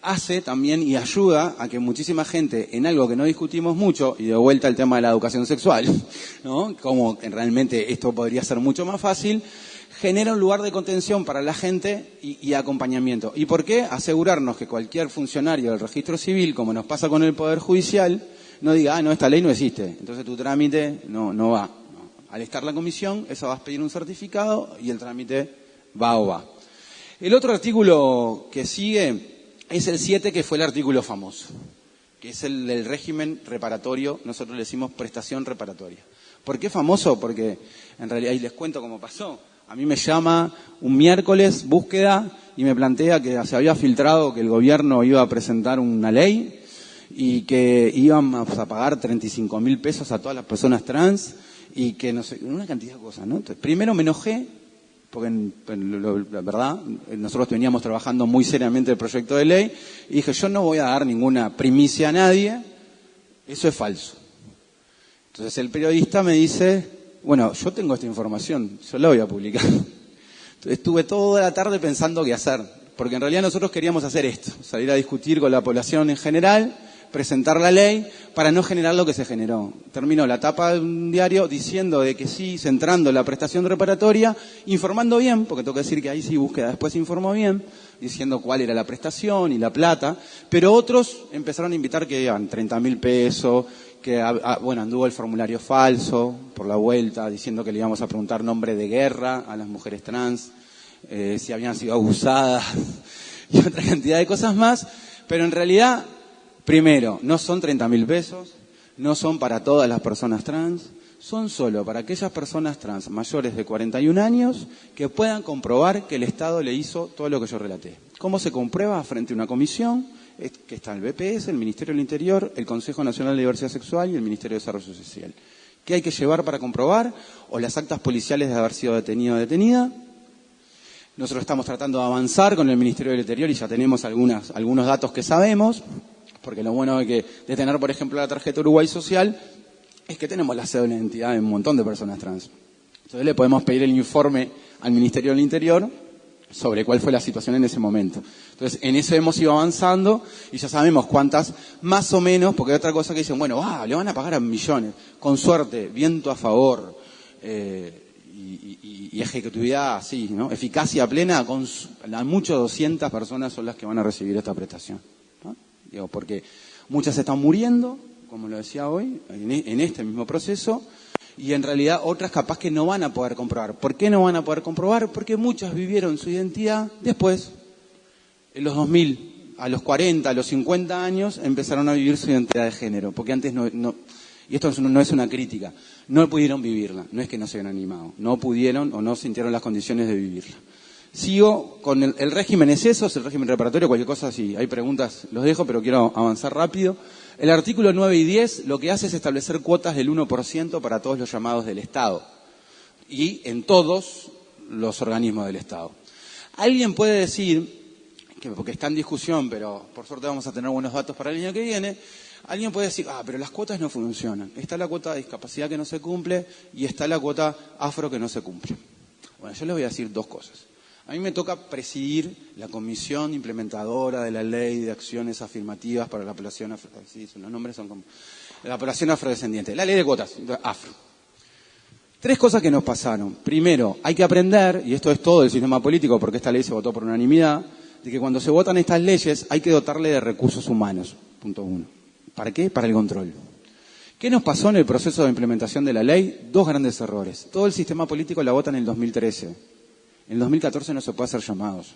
hace también y ayuda a que muchísima gente, en algo que no discutimos mucho, y de vuelta el tema de la educación sexual, ¿no?, como realmente esto podría ser mucho más fácil, genera un lugar de contención para la gente y acompañamiento. ¿Y por qué? Asegurarnos que cualquier funcionario del registro civil, como nos pasa con el Poder Judicial, no diga, ah, no, esta ley no existe, entonces tu trámite no va. No. Al estar la comisión, eso vas a pedir un certificado y el trámite va o va. El otro artículo que sigue es el 7, que fue el artículo famoso, que es el del régimen reparatorio, nosotros le decimos prestación reparatoria. ¿Por qué famoso? Porque en realidad, y les cuento cómo pasó. A mí me llama un miércoles, búsqueda, y me plantea que se había filtrado que el gobierno iba a presentar una ley y que íbamos a pagar 35.000 pesos a todas las personas trans y que no sé, una cantidad de cosas, ¿no? Entonces, primero me enojé, porque la verdad, nosotros veníamos trabajando muy seriamente el proyecto de ley, y dije, yo no voy a dar ninguna primicia a nadie, eso es falso. Entonces el periodista me dice, bueno, yo tengo esta información, yo la voy a publicar. Entonces estuve toda la tarde pensando qué hacer, porque en realidad nosotros queríamos hacer esto, salir a discutir con la población en general, presentar la ley para no generar lo que se generó. Terminó la tapa de un diario diciendo de que sí, centrando la prestación reparatoria, informando bien, porque tengo que decir que ahí sí búsqueda después informó bien, diciendo cuál era la prestación y la plata, pero otros empezaron a invitar que iban 30.000 pesos, que bueno, anduvo el formulario falso por la vuelta, diciendo que le íbamos a preguntar nombre de guerra a las mujeres trans, si habían sido abusadas y otra cantidad de cosas más, pero en realidad, primero, no son 30.000 pesos, no son para todas las personas trans, son solo para aquellas personas trans mayores de 41 años que puedan comprobar que el Estado le hizo todo lo que yo relaté. ¿Cómo se comprueba? Frente a una comisión, que está el BPS, el Ministerio del Interior, el Consejo Nacional de Diversidad Sexual y el Ministerio de Desarrollo Social. ¿Qué hay que llevar para comprobar? O las actas policiales de haber sido detenido o detenida. Nosotros estamos tratando de avanzar con el Ministerio del Interior y ya tenemos algunos datos que sabemos, porque lo bueno de tener, por ejemplo, la tarjeta Uruguay Social es que tenemos la cédula de identidad de un montón de personas trans. Entonces le podemos pedir el informe al Ministerio del Interior sobre cuál fue la situación en ese momento. Entonces, en eso hemos ido avanzando y ya sabemos cuántas, más o menos, porque hay otra cosa que dicen, bueno, le van a pagar a millones. Con suerte, viento a favor y ejecutividad así, ¿no? Eficacia plena, a mucho 200 personas son las que van a recibir esta prestación, ¿no? Digo, porque muchas están muriendo, como lo decía hoy, en este mismo proceso, y en realidad otras capaz que no van a poder comprobar. ¿Por qué no van a poder comprobar? Porque muchas vivieron su identidad después, en los 2000, a los 40, a los 50 años, empezaron a vivir su identidad de género, porque antes no y esto no es una crítica, no pudieron vivirla, no es que no se hayan animado, no pudieron o no sintieron las condiciones de vivirla. Sigo con el régimen, es eso, es el régimen reparatorio, cualquier cosa, si hay preguntas los dejo, pero quiero avanzar rápido. El artículo 9 y 10 lo que hace es establecer cuotas del 1% para todos los llamados del Estado y en todos los organismos del Estado. Alguien puede decir, que porque está en discusión, pero por suerte vamos a tener buenos datos para el año que viene, alguien puede decir, pero las cuotas no funcionan. Está la cuota de discapacidad que no se cumple y está la cuota afro que no se cumple. Bueno, yo les voy a decir dos cosas. A mí me toca presidir la comisión implementadora de la ley de acciones afirmativas para la población afro, sí, los nombres son como la población afrodescendiente, la ley de cuotas afro. Tres cosas que nos pasaron. Primero, hay que aprender, y esto es todo el sistema político porque esta ley se votó por unanimidad, de que cuando se votan estas leyes hay que dotarle de recursos humanos. Punto uno. ¿Para qué? Para el control. ¿Qué nos pasó en el proceso de implementación de la ley? Dos grandes errores. Todo el sistema político la vota en el 2013. En el 2014 no se puede hacer llamados,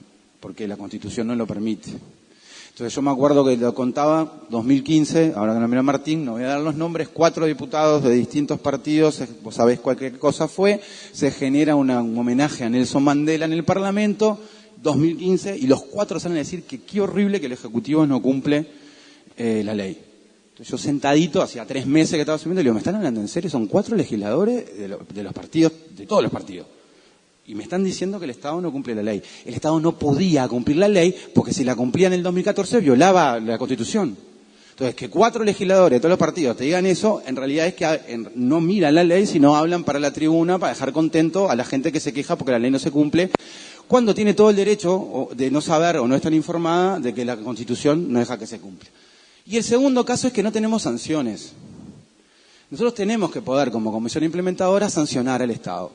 porque la Constitución no lo permite. Entonces yo me acuerdo que lo contaba, 2015, ahora que no mira Martín, no voy a dar los nombres, 4 diputados de distintos partidos, vos sabés cualquier cosa fue, se genera un homenaje a Nelson Mandela en el Parlamento, 2015, y los 4 salen a decir que qué horrible que el Ejecutivo no cumple la ley. Entonces yo sentadito, hacía 3 meses que estaba subiendo, le digo, ¿me están hablando en serio? Son 4 legisladores de los partidos, de todos los partidos. Y me están diciendo que el Estado no cumple la ley. El Estado no podía cumplir la ley porque si la cumplía en el 2014 violaba la Constitución. Entonces, que 4 legisladores de todos los partidos te digan eso, en realidad es que no miran la ley, sino hablan para la tribuna para dejar contento a la gente que se queja porque la ley no se cumple, cuando tiene todo el derecho de no saber o no estar informada de que la Constitución no deja que se cumpla. Y el segundo caso es que no tenemos sanciones. Nosotros tenemos que poder, como comisión implementadora, sancionar al Estado.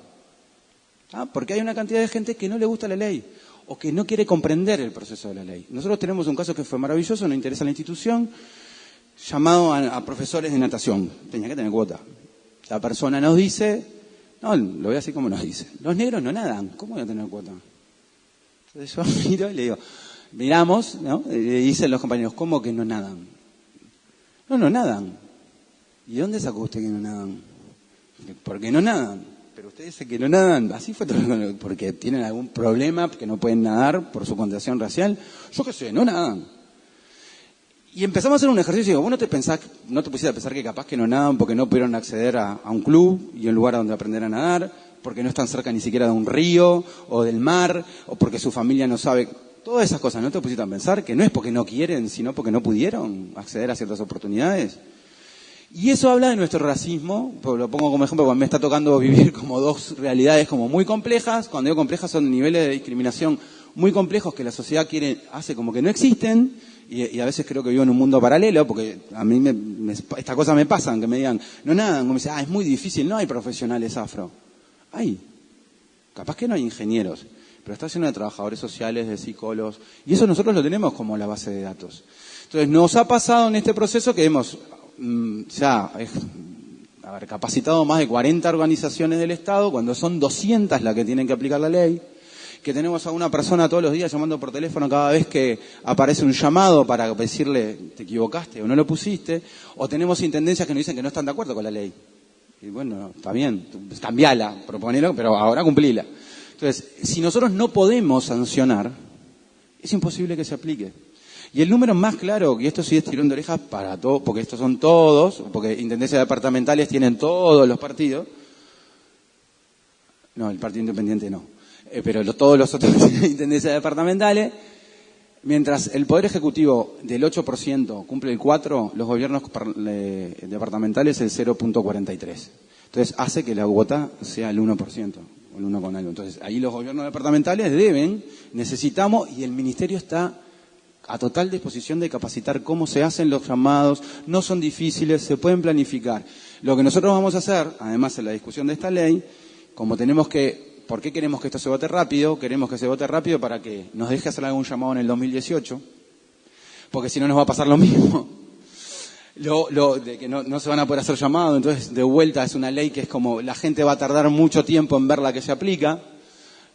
Porque hay una cantidad de gente que no le gusta la ley o que no quiere comprender el proceso de la ley. Nosotros tenemos un caso que fue maravilloso, nos interesa la institución, llamado a profesores de natación. Tenía que tener cuota. La persona nos dice, no, lo voy a decir como nos dice, los negros no nadan, ¿cómo voy a tener cuota? Entonces yo miro y le digo, miramos, ¿no? Y le dicen los compañeros, ¿cómo que no nadan? No nadan. ¿Y dónde sacó usted que no nadan? ¿Por qué no nadan? Pero usted dice que no nadan, así fue porque tienen algún problema que no pueden nadar por su condición racial. Yo qué sé, no nadan. Y empezamos a hacer un ejercicio y digo, vos no te pusiste a pensar que capaz que no nadan porque no pudieron acceder a un club y un lugar donde aprender a nadar, porque no están cerca ni siquiera de un río o del mar, o porque su familia no sabe. Todas esas cosas, ¿no te pusiste a pensar que no es porque no quieren, sino porque no pudieron acceder a ciertas oportunidades? Y eso habla de nuestro racismo, lo pongo como ejemplo, porque me está tocando vivir como dos realidades como muy complejas. Cuando digo complejas son niveles de discriminación muy complejos que la sociedad hace como que no existen, y a veces creo que vivo en un mundo paralelo, porque a mí estas cosas me pasan, que me digan, no nadan, como me dicen, es muy difícil, no hay profesionales afro. Hay, capaz que no hay ingenieros, pero está lleno de trabajadores sociales, de psicólogos, y eso nosotros lo tenemos como la base de datos. Entonces nos ha pasado en este proceso que hemos capacitado más de 40 organizaciones del Estado, cuando son 200 las que tienen que aplicar la ley, que tenemos a una persona todos los días llamando por teléfono cada vez que aparece un llamado para decirle te equivocaste o no lo pusiste, o tenemos intendencias que nos dicen que no están de acuerdo con la ley. Y bueno, está bien, cambiala, proponelo, pero ahora cumplila. Entonces, si nosotros no podemos sancionar, es imposible que se aplique. Y el número más claro, y esto sí es tirón de orejas para todos, porque estos son todos, porque intendencias departamentales tienen todos los partidos. No, el Partido Independiente no. Pero todos los otros intendencias departamentales, mientras el Poder Ejecutivo del 8% cumple el 4%, los gobiernos departamentales el 0.43%. Entonces hace que la cuota sea el 1%, o el 1 con algo. Entonces ahí los gobiernos departamentales necesitamos, y el Ministerio está a total disposición de capacitar cómo se hacen los llamados, no son difíciles, se pueden planificar. Lo que nosotros vamos a hacer, además en la discusión de esta ley, como ¿por qué queremos que esto se vote rápido? Queremos que se vote rápido para que nos deje hacer algún llamado en el 2018, porque si no nos va a pasar lo mismo. De que no se van a poder hacer llamados, entonces de vuelta es una ley que es como la gente va a tardar mucho tiempo en ver la que se aplica.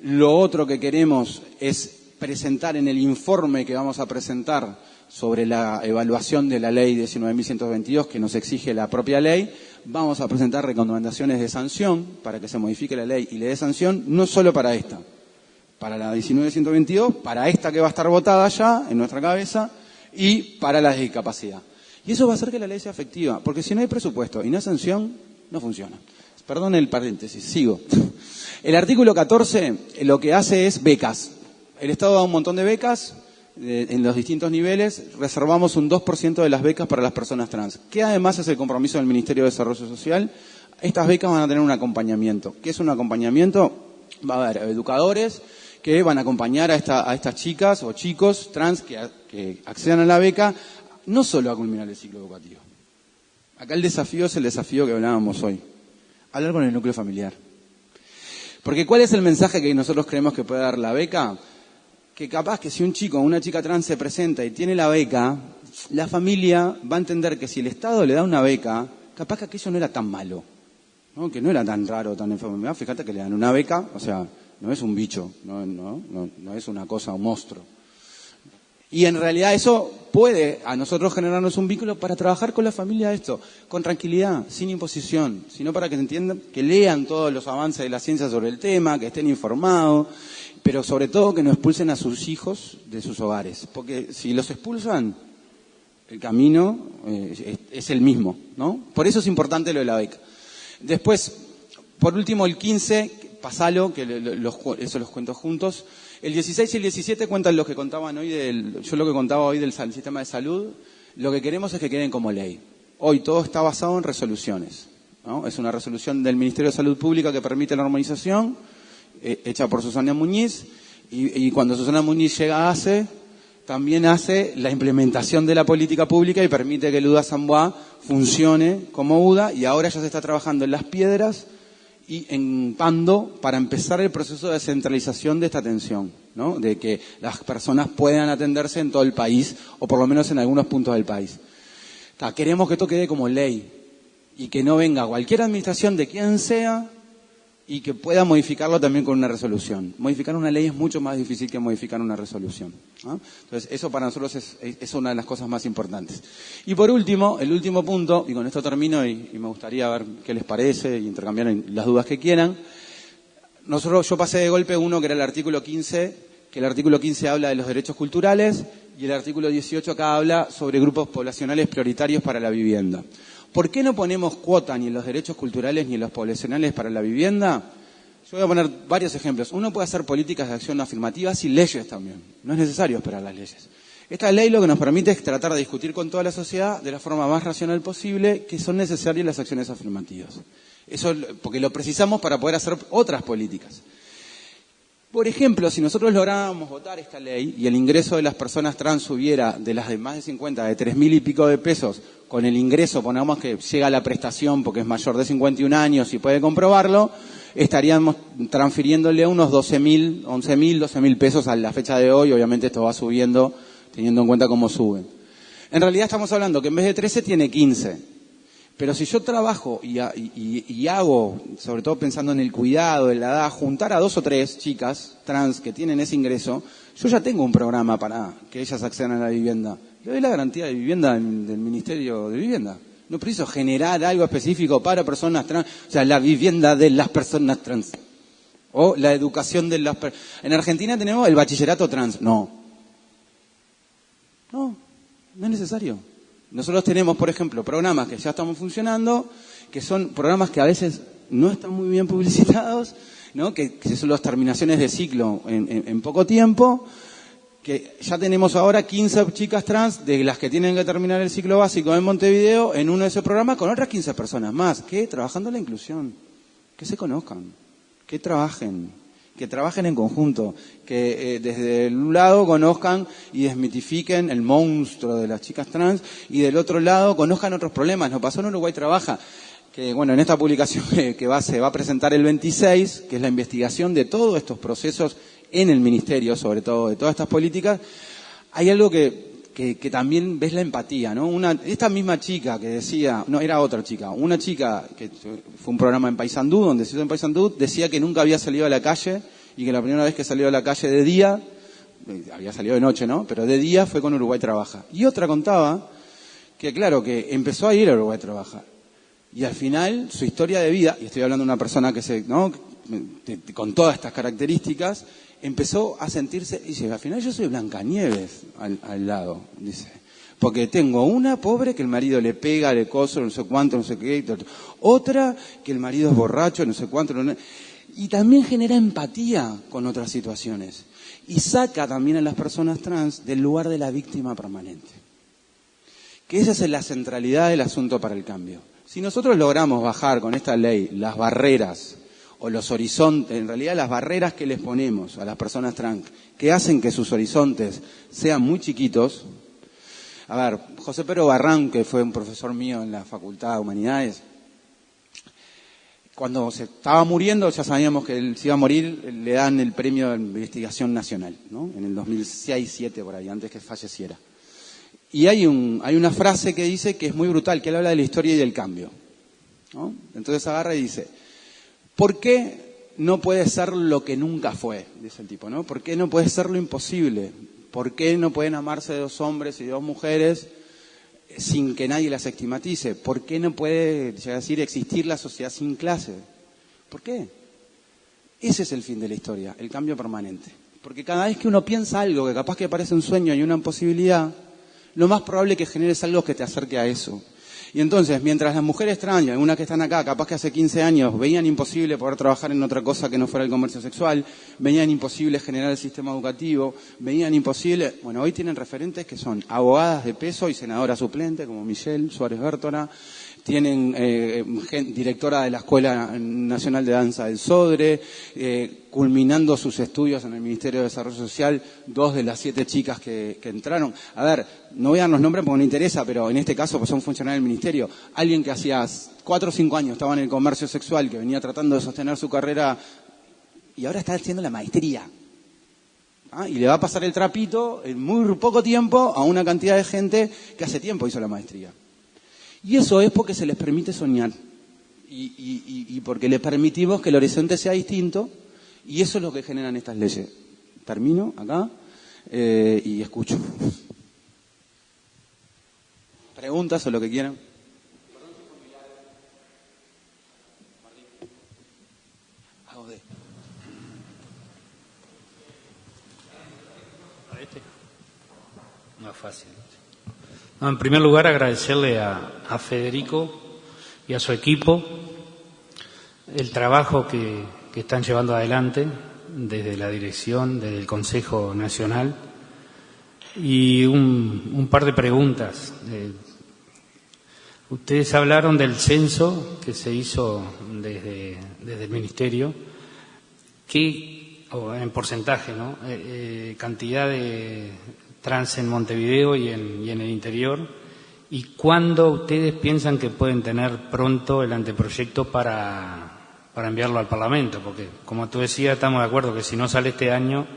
Lo otro que queremos es presentar en el informe que vamos a presentar sobre la evaluación de la ley 19.122 que nos exige la propia ley, vamos a presentar recomendaciones de sanción para que se modifique la ley y le dé sanción no solo para esta, para la 19.122, para esta que va a estar votada ya en nuestra cabeza y para la de discapacidad. Y eso va a hacer que la ley sea efectiva, porque si no hay presupuesto y no hay sanción, no funciona. Perdón el paréntesis, sigo. El artículo 14 lo que hace es becas. El Estado da un montón de becas en los distintos niveles, reservamos un 2% de las becas para las personas trans, que además es el compromiso del Ministerio de Desarrollo Social. Estas becas van a tener un acompañamiento. ¿Qué es un acompañamiento? Va a haber educadores que van a acompañar a estas chicas o chicos trans que accedan a la beca, no solo a culminar el ciclo educativo. Acá el desafío es el desafío que hablábamos hoy, hablar con el núcleo familiar. Porque ¿cuál es el mensaje que nosotros creemos que puede dar la beca? Que capaz que si un chico o una chica trans se presenta y tiene la beca, la familia va a entender que si el Estado le da una beca, capaz que aquello no era tan malo, ¿no? Que no era tan raro, tan enfermo. Fíjate que le dan una beca, o sea, no es un bicho, no es una cosa, un monstruo. Y en realidad eso puede a nosotros generarnos un vínculo para trabajar con la familia esto, con tranquilidad, sin imposición, sino para que entiendan, que lean todos los avances de la ciencia sobre el tema, que estén informados, pero sobre todo que no expulsen a sus hijos de sus hogares, porque si los expulsan, el camino es el mismo, ¿no? Por eso es importante lo de la beca. Después, por último, el 15, pasalo, que eso los cuento juntos. El 16 y el 17 cuentan los que contaban hoy yo lo que contaba hoy del sistema de salud. Lo que queremos es que queden como ley. Hoy todo está basado en resoluciones, ¿no? Es una resolución del Ministerio de Salud Pública que permite la normalización, hecha por Susana Muñiz, y cuando Susana Muñiz llega a ACE, también hace la implementación de la política pública y permite que el UDA San Bois funcione como UDA, y ahora ya se está trabajando en Las Piedras y en Pando para empezar el proceso de descentralización de esta atención, ¿no? De que las personas puedan atenderse en todo el país, o por lo menos en algunos puntos del país. Queremos que esto quede como ley y que no venga cualquier administración de quien sea y que pueda modificarlo también con una resolución. Modificar una ley es mucho más difícil que modificar una resolución, ¿no? Entonces, eso para nosotros es una de las cosas más importantes. Y por último, el último punto, y con esto termino y me gustaría ver qué les parece y intercambiar las dudas que quieran. Yo pasé de golpe uno que era el artículo 15, que el artículo 15 habla de los derechos culturales y el artículo 18 acá habla sobre grupos poblacionales prioritarios para la vivienda. ¿Por qué no ponemos cuota ni en los derechos culturales ni en los poblacionales para la vivienda? Yo voy a poner varios ejemplos. Uno puede hacer políticas de acción afirmativas y leyes también. No es necesario esperar las leyes. Esta ley lo que nos permite es tratar de discutir con toda la sociedad de la forma más racional posible que son necesarias las acciones afirmativas. Eso porque lo precisamos para poder hacer otras políticas. Por ejemplo, si nosotros lográbamos votar esta ley y el ingreso de las personas trans subiera de las de más de 50, de 3.000 y pico de pesos, con el ingreso, pongamos que llega a la prestación porque es mayor de 51 años y puede comprobarlo, estaríamos transfiriéndole unos 12.000, 11.000, 12.000 pesos a la fecha de hoy. Obviamente esto va subiendo teniendo en cuenta cómo suben. En realidad estamos hablando que en vez de 13 tiene 15. Pero si yo trabajo y hago, sobre todo pensando en el cuidado, en la edad, juntar a 2 o 3 chicas trans que tienen ese ingreso, yo ya tengo un programa para que ellas accedan a la vivienda. Le doy la garantía de vivienda del Ministerio de Vivienda. No preciso generar algo específico para personas trans, o sea, la vivienda de las personas trans. O la educación de las personas. En Argentina tenemos el bachillerato trans. No es necesario. Nosotros tenemos, por ejemplo, programas que ya estamos funcionando, que son programas que a veces no están muy bien publicitados, ¿no? Que son las terminaciones de ciclo en poco tiempo, que ya tenemos ahora 15 chicas trans de las que tienen que terminar el ciclo básico en Montevideo en uno de esos programas con otras 15 personas más, que trabajando la inclusión, que se conozcan, que trabajen en conjunto, que desde un lado conozcan y desmitifiquen el monstruo de las chicas trans y del otro lado conozcan otros problemas. Nos pasó en Uruguay Trabaja, que bueno, en esta publicación que se va a presentar el 26, que es la investigación de todos estos procesos en el Ministerio, sobre todo de todas estas políticas, hay algo que también ves la empatía, ¿no? Esta misma chica que decía, no, era otra chica, una chica que fue un programa en Paysandú, donde se hizo en Paysandú, decía que nunca había salido a la calle y que la primera vez que salió a la calle de día, había salido de noche, ¿no? Pero de día fue con Uruguay Trabaja. Y otra contaba que, claro, que empezó a ir a Uruguay Trabaja. Y al final, su historia de vida, y estoy hablando de una persona que con todas estas características, empezó a sentirse, y dice, al final yo soy Blancanieves al lado, dice. Porque tengo una pobre que el marido le pega, le coso, no sé cuánto, no sé qué. Otra que el marido es borracho, no sé cuánto. Y también genera empatía con otras situaciones. Y saca también a las personas trans del lugar de la víctima permanente. Que esa es la centralidad del asunto para el cambio. Si nosotros logramos bajar con esta ley las barreras o los horizontes, en realidad las barreras que les ponemos a las personas trans, que hacen que sus horizontes sean muy chiquitos. A ver, José Pedro Barrán, que fue un profesor mío en la Facultad de Humanidades, cuando se estaba muriendo, ya sabíamos que él se iba a morir, le dan el premio de investigación nacional, ¿no? En el 2006-2007, por ahí, antes que falleciera. Y hay una frase que dice que es muy brutal, que él habla de la historia y del cambio, ¿no? Entonces agarra y dice, ¿por qué no puede ser lo que nunca fue? Dice el tipo, ¿no? ¿Por qué no puede ser lo imposible? ¿Por qué no pueden amarse 2 hombres y 2 mujeres sin que nadie las estigmatice? ¿Por qué no puede, llegar a decir, existir la sociedad sin clase? ¿Por qué? Ese es el fin de la historia, el cambio permanente. Porque cada vez que uno piensa algo que capaz que parece un sueño y una imposibilidad, lo más probable que generes algo que te acerque a eso. Y entonces, mientras las mujeres trans, y algunas que están acá, capaz que hace 15 años, veían imposible poder trabajar en otra cosa que no fuera el comercio sexual, veían imposible generar el sistema educativo, veían imposible... Bueno, hoy tienen referentes que son abogadas de peso y senadoras suplentes, como Michelle Suárez Bértola, tienen directora de la Escuela Nacional de Danza del Sodre, culminando sus estudios en el Ministerio de Desarrollo Social, 2 de las 7 chicas que entraron. A ver, no voy a dar los nombres porque no interesa, pero en este caso pues son funcionarios del Ministerio. Alguien que hacía 4 o 5 años estaba en el comercio sexual, que venía tratando de sostener su carrera y ahora está haciendo la maestría. Y le va a pasar el trapito en muy poco tiempo a una cantidad de gente que hace tiempo hizo la maestría. Y eso es porque se les permite soñar y porque les permitimos que el horizonte sea distinto, y eso es lo que generan estas leyes. Termino acá y escucho. ¿Preguntas o lo que quieran? No es fácil. No, en primer lugar, agradecerle a Federico y a su equipo el trabajo que están llevando adelante desde la dirección, desde el Consejo Nacional. Y un par de preguntas. Ustedes hablaron del censo que se hizo desde el Ministerio. ¿Qué, en porcentaje, ¿no? Cantidad de trans en Montevideo y en el interior, y cuándo ustedes piensan que pueden tener pronto el anteproyecto para enviarlo al Parlamento, porque como tú decías, estamos de acuerdo que si no sale este año,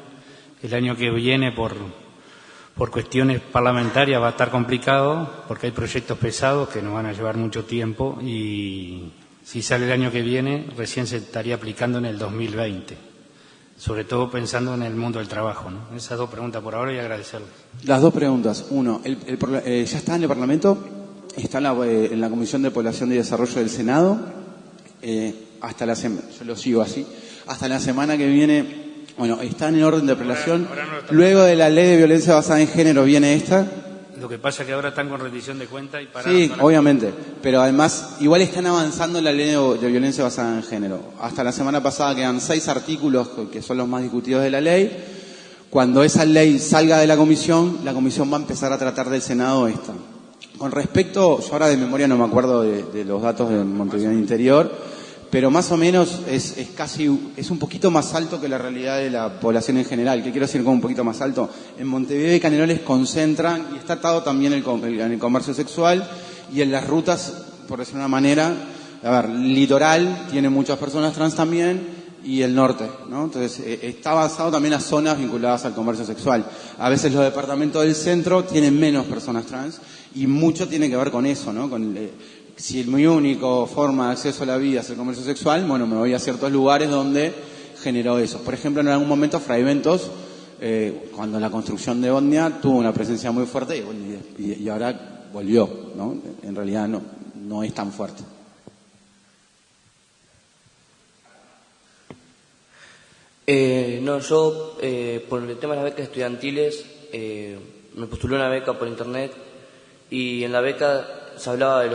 el año que viene por cuestiones parlamentarias va a estar complicado, porque hay proyectos pesados que nos van a llevar mucho tiempo, y si sale el año que viene recién se estaría aplicando en el 2020. Sobre todo pensando en el mundo del trabajo, ¿no? Esas 2 preguntas por ahora y agradecerles. Las 2 preguntas. Uno, ya está en el Parlamento, está en la Comisión de Población y Desarrollo del Senado, hasta la semana, yo lo sigo así, hasta la semana que viene, bueno, están en orden de prelación. Luego de la ley de violencia basada en género viene esta. Lo que pasa es que ahora están con rendición de cuenta y para. Sí, obviamente, pero además igual están avanzando en la ley de violencia basada en género. Hasta la semana pasada quedan 6 artículos que son los más discutidos de la ley. Cuando esa ley salga de la comisión va a empezar a tratar del Senado esta. Con respecto, yo ahora de memoria no me acuerdo de los datos de Montevideo Interior, pero más o menos es un poquito más alto que la realidad de la población en general. ¿Qué quiero decir con un poquito más alto? En Montevideo y Canelones concentran, y está atado también en el comercio sexual y en las rutas, por decir una manera. A ver, litoral tiene muchas personas trans también, y el norte, ¿no? Entonces está basado también a zonas vinculadas al comercio sexual. A veces los departamentos del centro tienen menos personas trans, y mucho tiene que ver con eso, ¿no? Si mi única forma de acceso a la vida es el comercio sexual, bueno, me voy a ciertos lugares donde generó eso. Por ejemplo, en algún momento Fraiventos, cuando la construcción de Bondia tuvo una presencia muy fuerte, y ahora volvió, ¿no? En realidad no es tan fuerte. Yo, por el tema de las becas estudiantiles, me postulé una beca por internet, y en la beca se hablaba de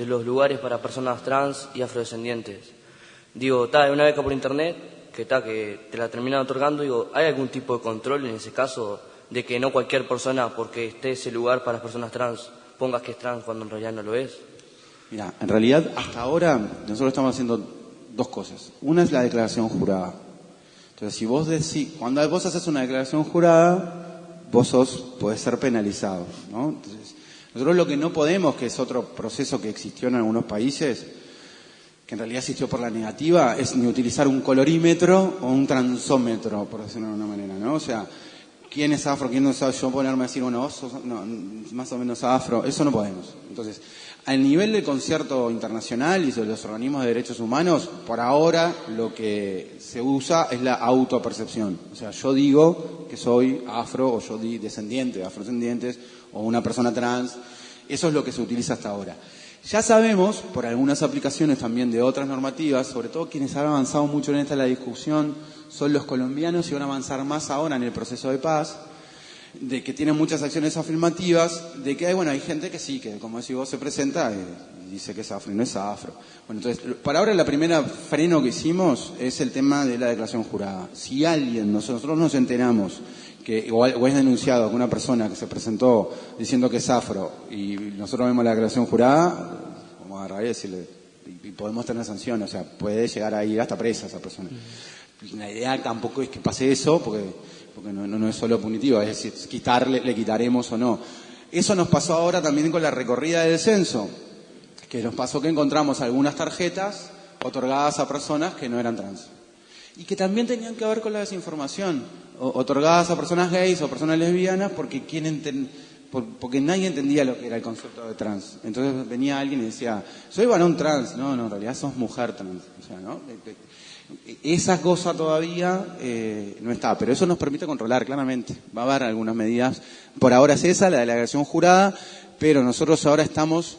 los lugares para personas trans y afrodescendientes. Digo, hay una beca por internet que te la terminan otorgando. Digo, ¿hay algún tipo de control en ese caso de que no cualquier persona, porque esté ese lugar para las personas trans, pongas que es trans cuando en realidad no lo es? Mira, en realidad hasta ahora nosotros estamos haciendo 2 cosas. Una es la declaración jurada. Entonces, cuando vos haces una declaración jurada, podés ser penalizado, ¿no? Entonces, nosotros lo que no podemos, que es otro proceso que existió en algunos países, que en realidad existió por la negativa, es ni utilizar un colorímetro o un transómetro, por decirlo de alguna manera, ¿no? O sea, ¿quién es afro? ¿Quién no es afro? Yo ponerme a decir, bueno, vos sos más o menos afro, eso no podemos. Entonces, al nivel del concierto internacional y de los organismos de derechos humanos, por ahora lo que se usa es la autopercepción. O sea, yo digo que soy afro, o yo descendiente de afrodescendientes, o una persona trans. Eso es lo que se utiliza hasta ahora. Ya sabemos, por algunas aplicaciones también de otras normativas, sobre todo quienes han avanzado mucho en esta la discusión son los colombianos, y van a avanzar más ahora en el proceso de paz, de que tienen muchas acciones afirmativas, de que hay gente que sí, que como decís vos, se presenta y dice que es afro y no es afro. Bueno, entonces, para ahora la primera freno que hicimos es el tema de la declaración jurada. Si nosotros nos enteramos o es denunciado que una persona que se presentó diciendo que es afro y nosotros vemos la declaración jurada, vamos a agarrar y decirle, y podemos tener sanción, o sea, puede llegar a ir hasta presa esa persona. La idea tampoco es que pase eso, porque no es solo punitivo, es decir, le quitaremos o no. Eso nos pasó ahora también con la recorrida del censo, que nos pasó que encontramos algunas tarjetas otorgadas a personas que no eran trans. Y que también tenían que ver con la desinformación, otorgadas a personas gays o personas lesbianas porque nadie entendía lo que era el concepto de trans. Entonces venía alguien y decía, soy varón trans. No, en realidad sos mujer trans. O sea, ¿no? Esa cosa todavía no está, pero eso nos permite controlar claramente. Va a haber algunas medidas. Por ahora es esa, la de la declaración jurada, pero nosotros ahora estamos,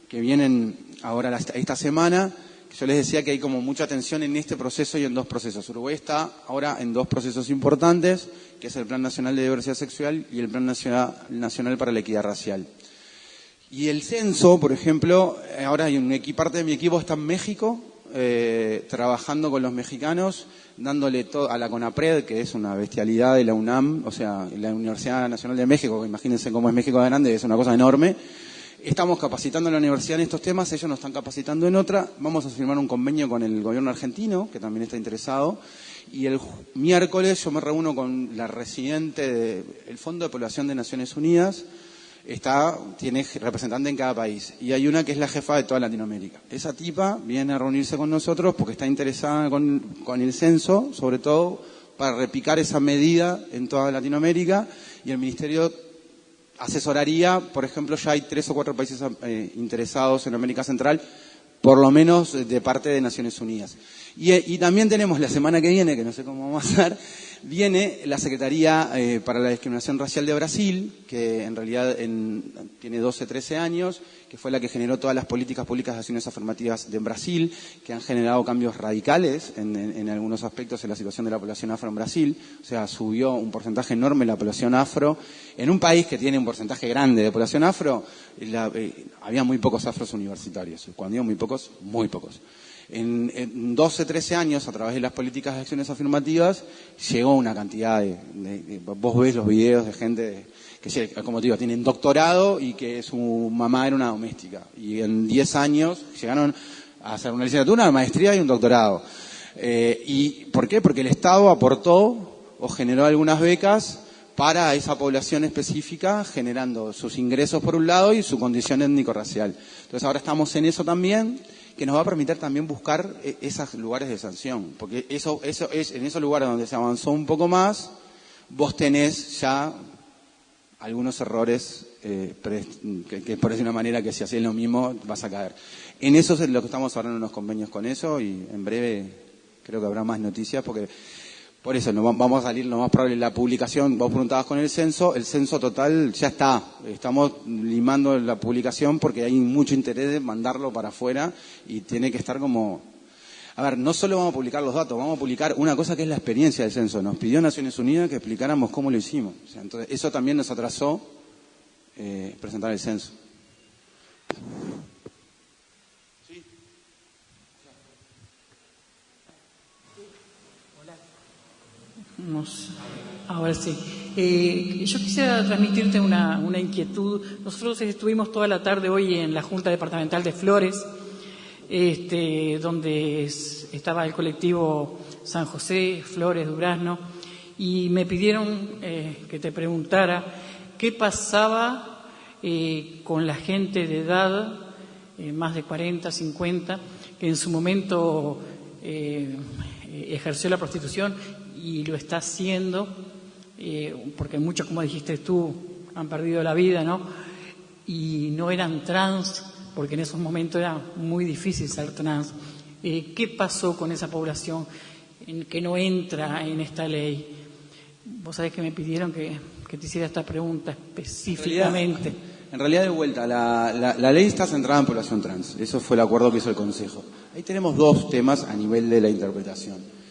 que vienen ahora esta semana, yo les decía que hay como mucha tensión en este proceso y en dos procesos. Uruguay está ahora en dos procesos importantes, que es el Plan Nacional de Diversidad Sexual y el Plan Nacional para la Equidad Racial. Y el censo, por ejemplo, ahora hay parte de mi equipo está en México, trabajando con los mexicanos, dándole a la CONAPRED, que es una bestialidad de la UNAM, o sea, la Universidad Nacional de México, que imagínense cómo es México de grande, es una cosa enorme. Estamos capacitando a la universidad en estos temas, ellos nos están capacitando en otra. Vamos a firmar un convenio con el gobierno argentino, que también está interesado. Y el miércoles yo me reúno con la residente del Fondo de Población de Naciones Unidas. Tiene representante en cada país. Y hay una que es la jefa de toda Latinoamérica. Esa tipa viene a reunirse con nosotros porque está interesada con el censo, sobre todo para replicar esa medida en toda Latinoamérica. Y el Ministerio asesoraría, por ejemplo, ya hay 3 o 4 países interesados en América Central, por lo menos de parte de Naciones Unidas. Y también tenemos la semana que viene, que no sé cómo vamos a hacer, viene la Secretaría para la Discriminación Racial de Brasil, que en realidad tiene 12, 13 años, que fue la que generó todas las políticas públicas de acciones afirmativas de Brasil, que han generado cambios radicales en algunos aspectos en la situación de la población afro en Brasil. O sea, subió un porcentaje enorme la población afro. En un país que tiene un porcentaje grande de población afro, había muy pocos afros universitarios. Cuando digo muy pocos, muy pocos. En 12, 13 años, a través de las políticas de acciones afirmativas, llegó una cantidad vos ves los videos de gente que, como te digo, tienen doctorado y que su mamá era una doméstica. Y en 10 años llegaron a hacer una licenciatura, una maestría y un doctorado. ¿Y por qué? Porque el Estado aportó o generó algunas becas para esa población específica, generando sus ingresos por un lado y su condición étnico-racial. Entonces ahora estamos en eso también, que nos va a permitir también buscar esos lugares de sanción, porque eso es en esos lugares donde se avanzó un poco más, vos tenés ya algunos errores que por decir una manera que si haces lo mismo vas a caer. En eso es lo que estamos hablando, unos convenios con eso, y en breve creo que habrá más noticias, porque por eso vamos a salir lo más probable la publicación. Vos preguntabas con el censo total ya está. Estamos limando la publicación porque hay mucho interés de mandarlo para afuera y tiene que estar como... A ver, no solo vamos a publicar los datos, vamos a publicar una cosa que es la experiencia del censo. Nos pidió Naciones Unidas que explicáramos cómo lo hicimos. O sea, entonces, eso también nos atrasó presentar el censo. Ahora sí. Yo quisiera transmitirte una inquietud. Nosotros estuvimos toda la tarde hoy en la Junta Departamental de Flores, donde estaba el colectivo San José, Flores, Durazno, y me pidieron que te preguntara qué pasaba con la gente de edad, más de 40, 50, que en su momento ejerció la prostitución y lo está haciendo, porque muchos, como dijiste tú, han perdido la vida, ¿no? Y no eran trans, porque en esos momentos era muy difícil ser trans. ¿Qué pasó con esa población que no entra en esta ley? Vos sabés que me pidieron que te hiciera esta pregunta específicamente. En realidad, de vuelta, la ley está centrada en población trans. Eso fue el acuerdo que hizo el Consejo. Ahí tenemos dos temas a nivel de la interpretación.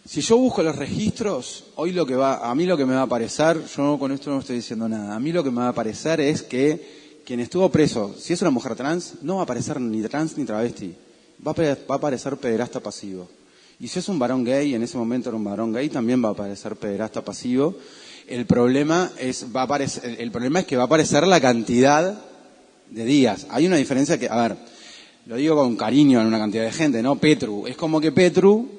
Si yo busco los registros, hoy a mí lo que me va a aparecer, yo con esto no estoy diciendo nada, a mí lo que me va a aparecer es que quien estuvo preso, si es una mujer trans, no va a aparecer ni trans ni travesti, va a aparecer pederasta pasivo. Y si es un varón gay, en ese momento era un varón gay, también va a aparecer pederasta pasivo. el problema es que va a aparecer la cantidad de días. Hay una diferencia que, a ver, lo digo con cariño en una cantidad de gente, ¿no? Petru, es como que Petru,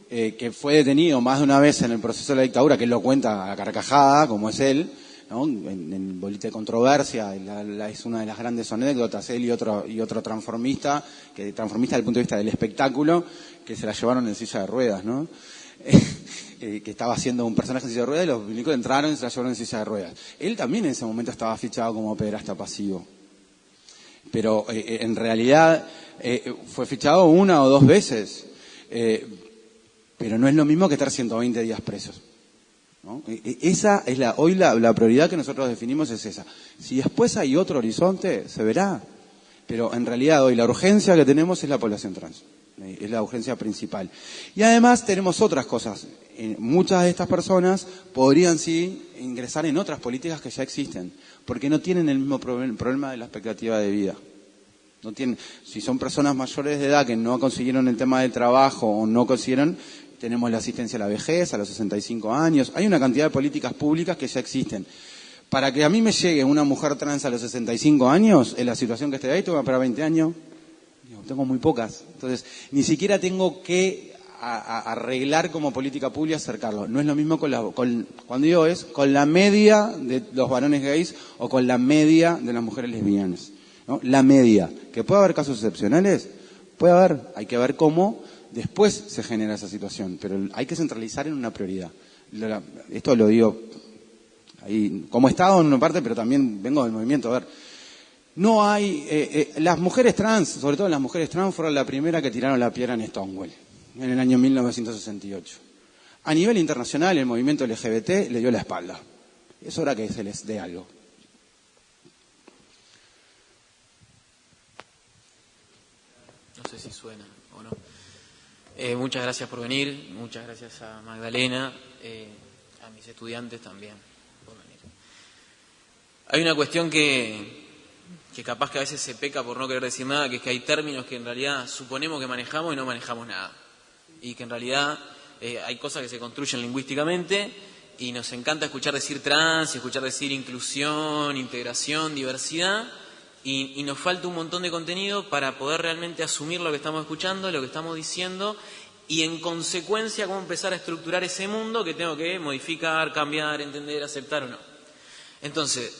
que fue detenido más de una vez en el proceso de la dictadura, que él lo cuenta a carcajada, como es él, ¿no? En Bolita de Controversia, es una de las grandes anécdotas, él y otro transformista, transformista desde el punto de vista del espectáculo, que se la llevaron en silla de ruedas, ¿no? Que estaba haciendo un personaje en silla de ruedas y los milicos entraron y se la llevaron en silla de ruedas. Él también en ese momento estaba fichado como pederasta pasivo. Pero en realidad fue fichado 1 o 2 veces. Pero no es lo mismo que estar 120 días presos, ¿no? Esa es hoy la prioridad que nosotros definimos es esa. Si después hay otro horizonte, se verá. Pero en realidad hoy la urgencia que tenemos es la población trans. Es la urgencia principal. Y además tenemos otras cosas. Muchas de estas personas podrían sí ingresar en otras políticas que ya existen, porque no tienen el mismo problema de la expectativa de vida. No tienen, si son personas mayores de edad que no consiguieron el tema del trabajo o no consiguieron, tenemos la asistencia a la vejez, a los 65 años. Hay una cantidad de políticas públicas que ya existen. Para que a mí me llegue una mujer trans a los 65 años, en la situación que estoy ahí, tengo que esperar 20 años. Tengo muy pocas. Entonces, ni siquiera tengo que arreglar como política pública acercarlo. No es lo mismo cuando digo con la media de los varones gays o con la media de las mujeres lesbianas, ¿no? La media. ¿Que puede haber casos excepcionales? Puede haber. Hay que ver cómo después se genera esa situación. Pero hay que centralizar en una prioridad. Esto lo digo ahí como Estado en una parte, pero también vengo del movimiento. A ver, no hay... las mujeres trans, sobre todo las mujeres trans, fueron la primera que tiraron la piedra en Stonewall, en el año 1968. A nivel internacional, el movimiento LGBT le dio la espalda. Es hora que se les dé algo. No sé si suena o no. Muchas gracias por venir, muchas gracias a Magdalena, a mis estudiantes también por venir. Hay una cuestión que capaz que a veces se peca por no querer decir nada, que es que hay términos que en realidad suponemos que manejamos y no manejamos nada. Y que en realidad hay cosas que se construyen lingüísticamente y nos encanta escuchar decir trans, escuchar decir inclusión, integración, diversidad, y nos falta un montón de contenido para poder realmente asumir lo que estamos escuchando, lo que estamos diciendo, y en consecuencia cómo empezar a estructurar ese mundo que tengo que modificar, cambiar, entender, aceptar o no. Entonces,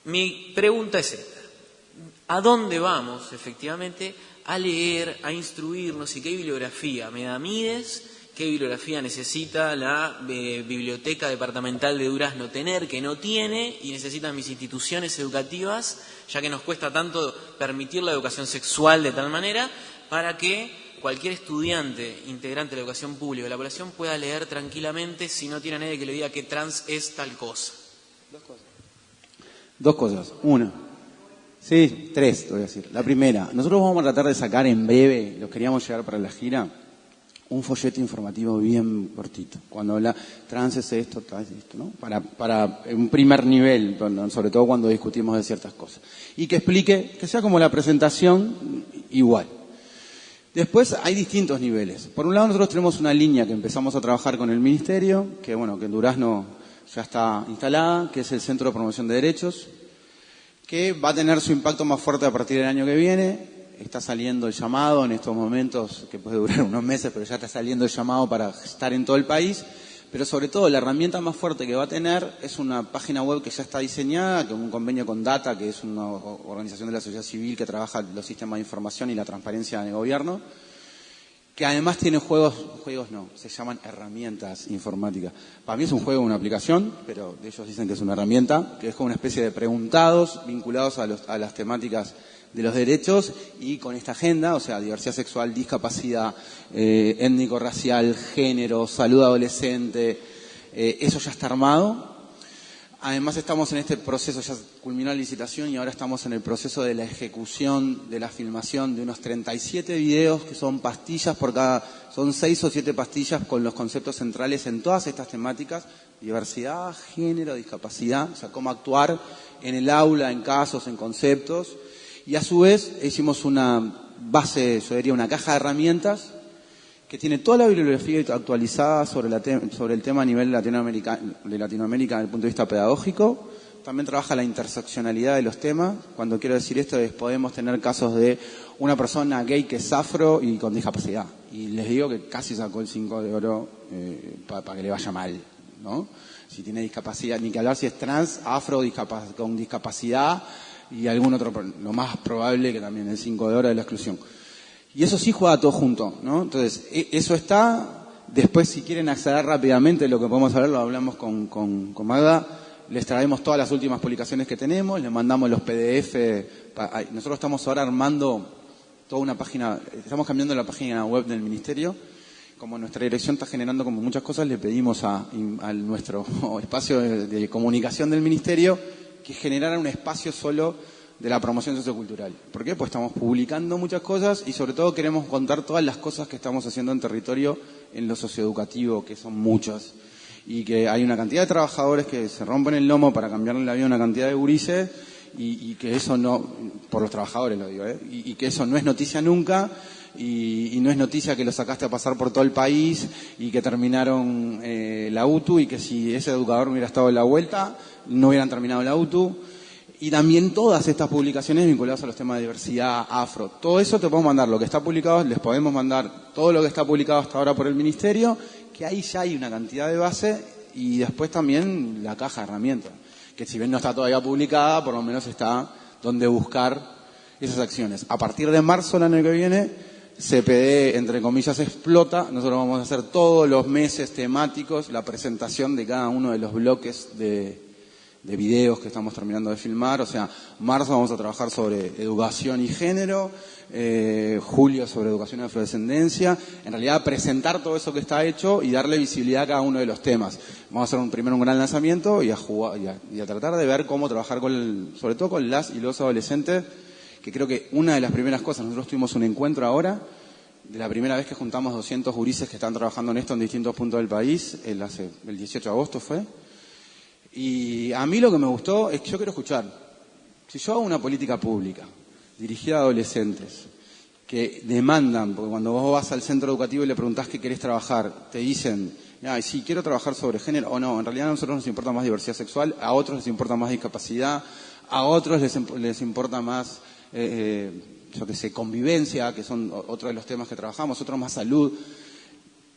mi pregunta es esta. ¿A dónde vamos, efectivamente, a leer, a instruirnos y qué bibliografía me da Mides, qué bibliografía necesita la Biblioteca Departamental de Durazno tener, que no tiene, y necesitan mis instituciones educativas, ya que nos cuesta tanto permitir la educación sexual de tal manera, para que cualquier estudiante integrante de la educación pública de la población pueda leer tranquilamente si no tiene a nadie que le diga que trans es tal cosa? Dos cosas. Una. Sí, 3, te voy a decir. La primera, nosotros vamos a tratar de sacar en breve, los queríamos llevar para la gira, un folleto informativo bien cortito. Cuando habla trans es esto, trans es esto, ¿no? Para un primer nivel, sobre todo cuando discutimos de ciertas cosas. Y que explique, que sea como la presentación igual. Después hay distintos niveles. Por un lado nosotros tenemos una línea que empezamos a trabajar con el Ministerio, que bueno, que en Durazno ya está instalada, que es el Centro de Promoción de Derechos, que va a tener su impacto más fuerte a partir del año que viene. Está saliendo el llamado en estos momentos, que puede durar unos meses, pero ya está saliendo el llamado para estar en todo el país. Pero sobre todo la herramienta más fuerte que va a tener es una página web que ya está diseñada, que es un convenio con Data, que es una organización de la sociedad civil que trabaja los sistemas de información y la transparencia en el gobierno, que además tiene juegos no, se llaman herramientas informáticas. Para mí es un juego, una aplicación, pero ellos dicen que es una herramienta, que es como una especie de preguntados vinculados a las temáticas de los derechos y con esta agenda, o sea, diversidad sexual, discapacidad, étnico-racial, género, salud adolescente, eso ya está armado. Además estamos en este proceso, ya culminó la licitación y ahora estamos en el proceso de la ejecución de la filmación de unos 37 videos que son pastillas son 6 o 7 pastillas con los conceptos centrales en todas estas temáticas, diversidad, género, discapacidad, o sea, cómo actuar en el aula, en casos, en conceptos. Y a su vez hicimos una base, yo diría una caja de herramientas que tiene toda la bibliografía actualizada sobre el tema a nivel de Latinoamérica desde el punto de vista pedagógico. También trabaja la interseccionalidad de los temas. Cuando quiero decir esto es podemos tener casos de una persona gay que es afro y con discapacidad. Y les digo que casi sacó el 5 de oro para que le vaya mal, ¿no? Si tiene discapacidad, ni que hablar si es trans, afro, con discapacidad y algún otro, lo más probable que también el 5 de oro de la exclusión. Y eso sí juega todo junto, ¿no? Entonces, eso está. Después, si quieren acceder rápidamente, lo que podemos hablar, lo hablamos con Magda. Les traemos todas las últimas publicaciones que tenemos, les mandamos los PDF. Nosotros estamos ahora armando toda una página, estamos cambiando la página web del Ministerio. Como nuestra dirección está generando como muchas cosas, le pedimos a nuestro espacio de comunicación del Ministerio que generara un espacio solo de la promoción sociocultural. ¿Por qué? Pues estamos publicando muchas cosas y sobre todo queremos contar todas las cosas que estamos haciendo en territorio en lo socioeducativo, que son muchas. Y que hay una cantidad de trabajadores que se rompen el lomo para cambiarle la vida a una cantidad de gurises y que eso no, por los trabajadores lo digo, y que eso no es noticia nunca y no es noticia que lo sacaste a pasar por todo el país y que terminaron la UTU y que si ese educador hubiera estado en la vuelta no hubieran terminado la UTU. Y también todas estas publicaciones vinculadas a los temas de diversidad, afro. Todo eso te podemos mandar, lo que está publicado, les podemos mandar todo lo que está publicado hasta ahora por el Ministerio, que ahí ya hay una cantidad de base, y después también la caja de herramientas, que si bien no está todavía publicada, por lo menos está donde buscar esas acciones. A partir de marzo, el año que viene, CPD, entre comillas, explota. Nosotros vamos a hacer todos los meses temáticos, la presentación de cada uno de los bloques de videos que estamos terminando de filmar. O sea, marzo vamos a trabajar sobre educación y género, julio sobre educación y afrodescendencia. En realidad, presentar todo eso que está hecho y darle visibilidad a cada uno de los temas. Vamos a hacer primero un gran lanzamiento y a tratar de ver cómo trabajar sobre todo con las y los adolescentes, que creo que una de las primeras cosas, nosotros tuvimos un encuentro ahora, de la primera vez que juntamos 200 gurises que están trabajando en esto en distintos puntos del país, el 18 de agosto fue. Y a mí lo que me gustó es que yo quiero escuchar. Si yo hago una política pública dirigida a adolescentes que demandan, porque cuando vos vas al centro educativo y le preguntás qué querés trabajar, te dicen, sí, quiero trabajar sobre género, o no, en realidad a nosotros nos importa más diversidad sexual, a otros les importa más discapacidad, a otros les importa más, convivencia, que son otros de los temas que trabajamos, otros más salud.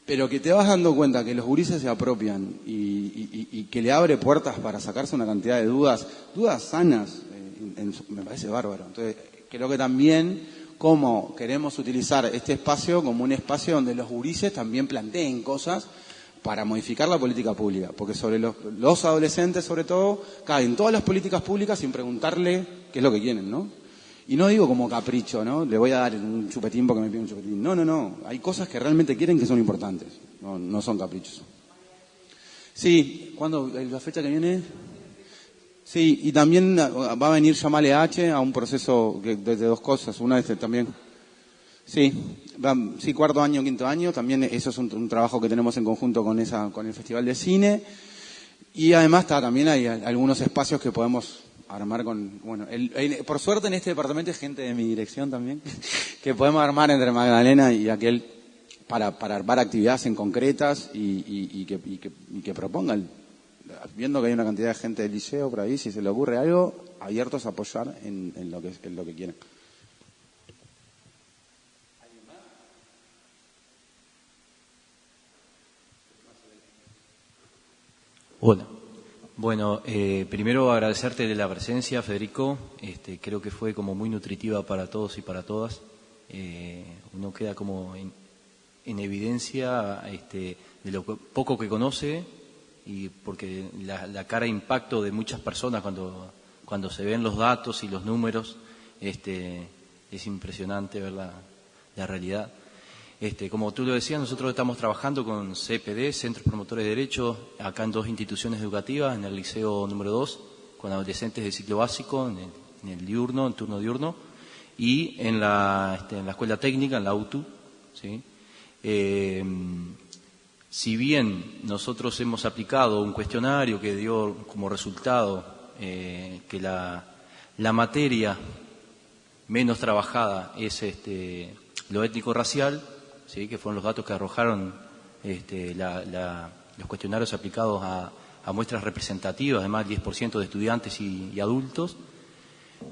Pero que te vas dando cuenta que los gurises se apropian y que le abre puertas para sacarse una cantidad de dudas sanas, me parece bárbaro. Entonces, creo que también cómo queremos utilizar este espacio como un espacio donde los gurises también planteen cosas para modificar la política pública. Porque sobre los adolescentes, sobre todo, caen todas las políticas públicas sin preguntarle qué es lo que quieren, ¿no? Y no digo como capricho, ¿no? Le voy a dar un chupetín porque me pide un chupetín. No. Hay cosas que realmente quieren que son importantes. No son caprichos. Sí, ¿cuándo? ¿La fecha que viene? Sí, y también va a venir Yamale H a un proceso de dos cosas. Una es también. Sí, cuarto año, quinto año. También eso es un trabajo que tenemos en conjunto con el Festival de Cine. Y además también hay algunos espacios que podemos armar por suerte en este departamento hay gente de mi dirección también, que podemos armar entre Magdalena y aquel para armar actividades en concretas y que propongan, viendo que hay una cantidad de gente del liceo por ahí, si se le ocurre algo, abiertos a apoyar en lo que quieran. Hola. Bueno, primero agradecerte de la presencia, Federico. Creo que fue como muy nutritiva para todos y para todas. Uno queda como en evidencia de lo poco que conoce y porque la cara de impacto de muchas personas cuando se ven los datos y los números, es impresionante ver la realidad. Como tú lo decías, nosotros estamos trabajando con CPD, Centros Promotores de Derechos, acá en dos instituciones educativas, en el Liceo número 2, con adolescentes de ciclo básico, en el diurno, en turno diurno, y en la Escuela Técnica, en la UTU, ¿sí? Si bien nosotros hemos aplicado un cuestionario que dio como resultado que la materia menos trabajada es lo étnico-racial, ¿sí? Que fueron los datos que arrojaron los cuestionarios aplicados a muestras representativas, además 10% de estudiantes y adultos.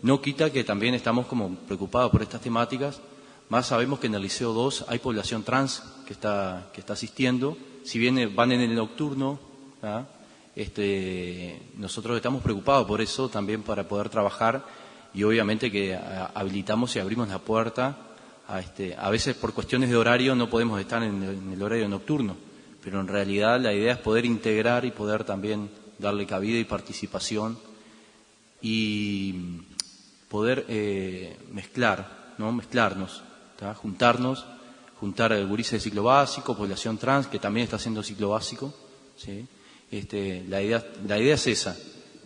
No quita que también estamos como preocupados por estas temáticas, más sabemos que en el Liceo 2 hay población trans que está asistiendo, si bien van en el nocturno, ¿ah? Nosotros estamos preocupados por eso también para poder trabajar y obviamente que habilitamos y abrimos la puerta a veces por cuestiones de horario no podemos estar en el horario nocturno, pero en realidad la idea es poder integrar y poder también darle cabida y participación y poder mezclarnos, ¿tá? Juntar gurises de ciclo básico, población trans que también está haciendo ciclo básico, ¿sí? La idea es esa.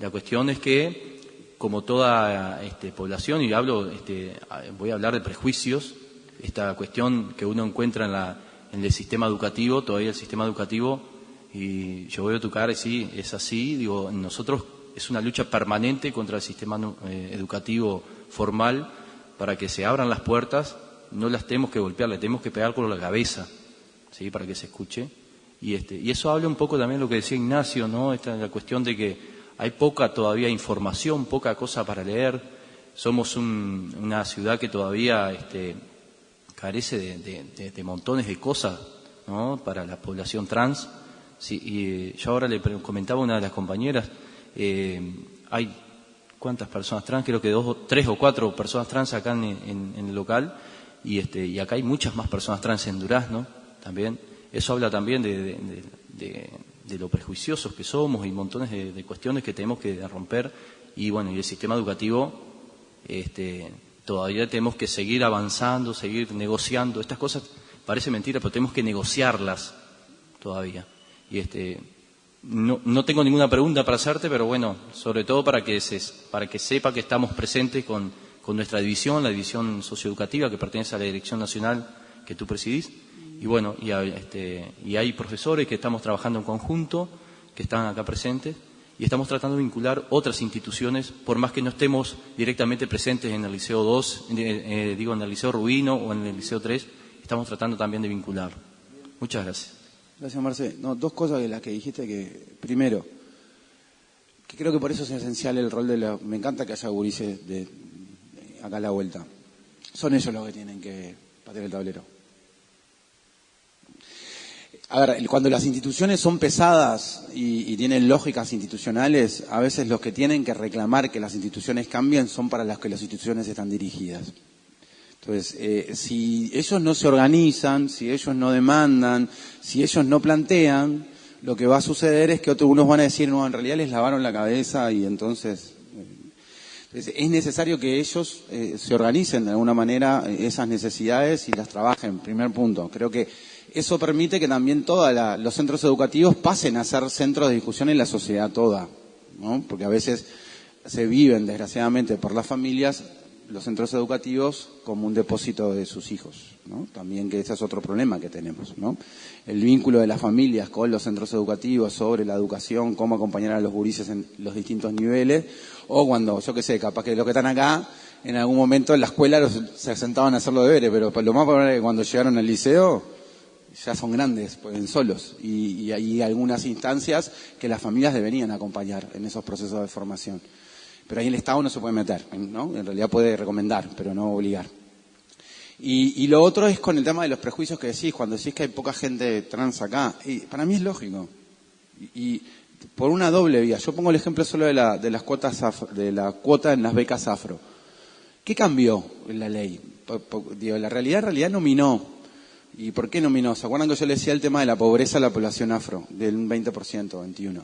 La cuestión es que, como toda población, y voy a hablar de prejuicios, esta cuestión que uno encuentra en el sistema educativo, todavía el sistema educativo, y yo veo tu cara y sí, es así, digo, nosotros es una lucha permanente contra el sistema educativo formal para que se abran las puertas, no las tenemos que golpear, le tenemos que pegar con la cabeza, ¿sí? Para que se escuche. Y eso habla un poco también de lo que decía Ignacio, ¿no? La cuestión de que hay poca todavía información, poca cosa para leer. Somos una ciudad que todavía carece de montones de cosas, ¿no? Para la población trans. Sí, y yo ahora le comentaba a una de las compañeras, hay ¿cuántas personas trans? Creo que 3 o 4 personas trans acá en el local y acá hay muchas más personas trans en Durazno también. Eso habla también de lo prejuiciosos que somos y montones de cuestiones que tenemos que romper. Y bueno, y el sistema educativo, todavía tenemos que seguir avanzando, seguir negociando. Estas cosas parece mentira, pero tenemos que negociarlas todavía. Y no tengo ninguna pregunta para hacerte, pero bueno, sobre todo para que sepa que estamos presentes con nuestra división, la división socioeducativa que pertenece a la Dirección Nacional que tú presidís. Y bueno, y hay profesores que estamos trabajando en conjunto, que están acá presentes, y estamos tratando de vincular otras instituciones, por más que no estemos directamente presentes en el Liceo 2, en el Liceo Rubino o en el Liceo 3, estamos tratando también de vincular. Muchas gracias. Gracias, Marce. No, dos cosas de las que dijiste que, primero, que creo que por eso es esencial el rol me encanta que haya gurises acá a la vuelta. Son ellos los que tienen que patear el tablero. A ver, cuando las instituciones son pesadas y tienen lógicas institucionales, a veces los que tienen que reclamar que las instituciones cambien son para las que las instituciones están dirigidas. Entonces, si ellos no se organizan, si ellos no demandan, si ellos no plantean, lo que va a suceder es que unos van a decir, no, en realidad les lavaron la cabeza y entonces es necesario que ellos se organicen de alguna manera esas necesidades y las trabajen, primer punto. Creo que eso permite que también todos los centros educativos pasen a ser centros de discusión en la sociedad toda, ¿no? Porque a veces se viven, desgraciadamente, por las familias, los centros educativos como un depósito de sus hijos, ¿no? También que ese es otro problema que tenemos, ¿no? El vínculo de las familias con los centros educativos sobre la educación, cómo acompañar a los gurises en los distintos niveles, o cuando, yo qué sé, capaz que los que están acá, en algún momento en la escuela se sentaban a hacer los deberes, pero lo más probable es que cuando llegaron al liceo ya son grandes, pueden solos, y hay algunas instancias que las familias deberían acompañar en esos procesos de formación. Pero ahí el Estado no se puede meter, ¿no? En realidad puede recomendar, pero no obligar. Y lo otro es con el tema de los prejuicios que decís, cuando decís que hay poca gente trans acá, y para mí es lógico. Y por una doble vía. Yo pongo el ejemplo solo de las cuotas de la cuota en las becas afro. ¿Qué cambió en la ley? Digo, la realidad en realidad nominó. ¿Y por qué nominó? ¿Se acuerdan que yo le decía el tema de la pobreza a la población afro, del 20%, 21%?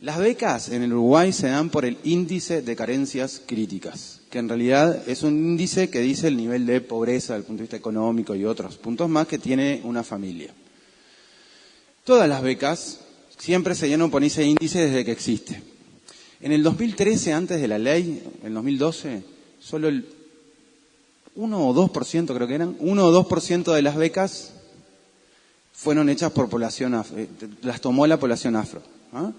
Las becas en el Uruguay se dan por el índice de carencias críticas, que en realidad es un índice que dice el nivel de pobreza desde el punto de vista económico y otros puntos más que tiene una familia. Todas las becas siempre se dieron por ese índice desde que existe. En el 2013, antes de la ley, en el 2012, solo el 1 o 2%, creo que eran, 1 o 2% de las becas fueron hechas por población afro, las tomó la población afro, ¿ah?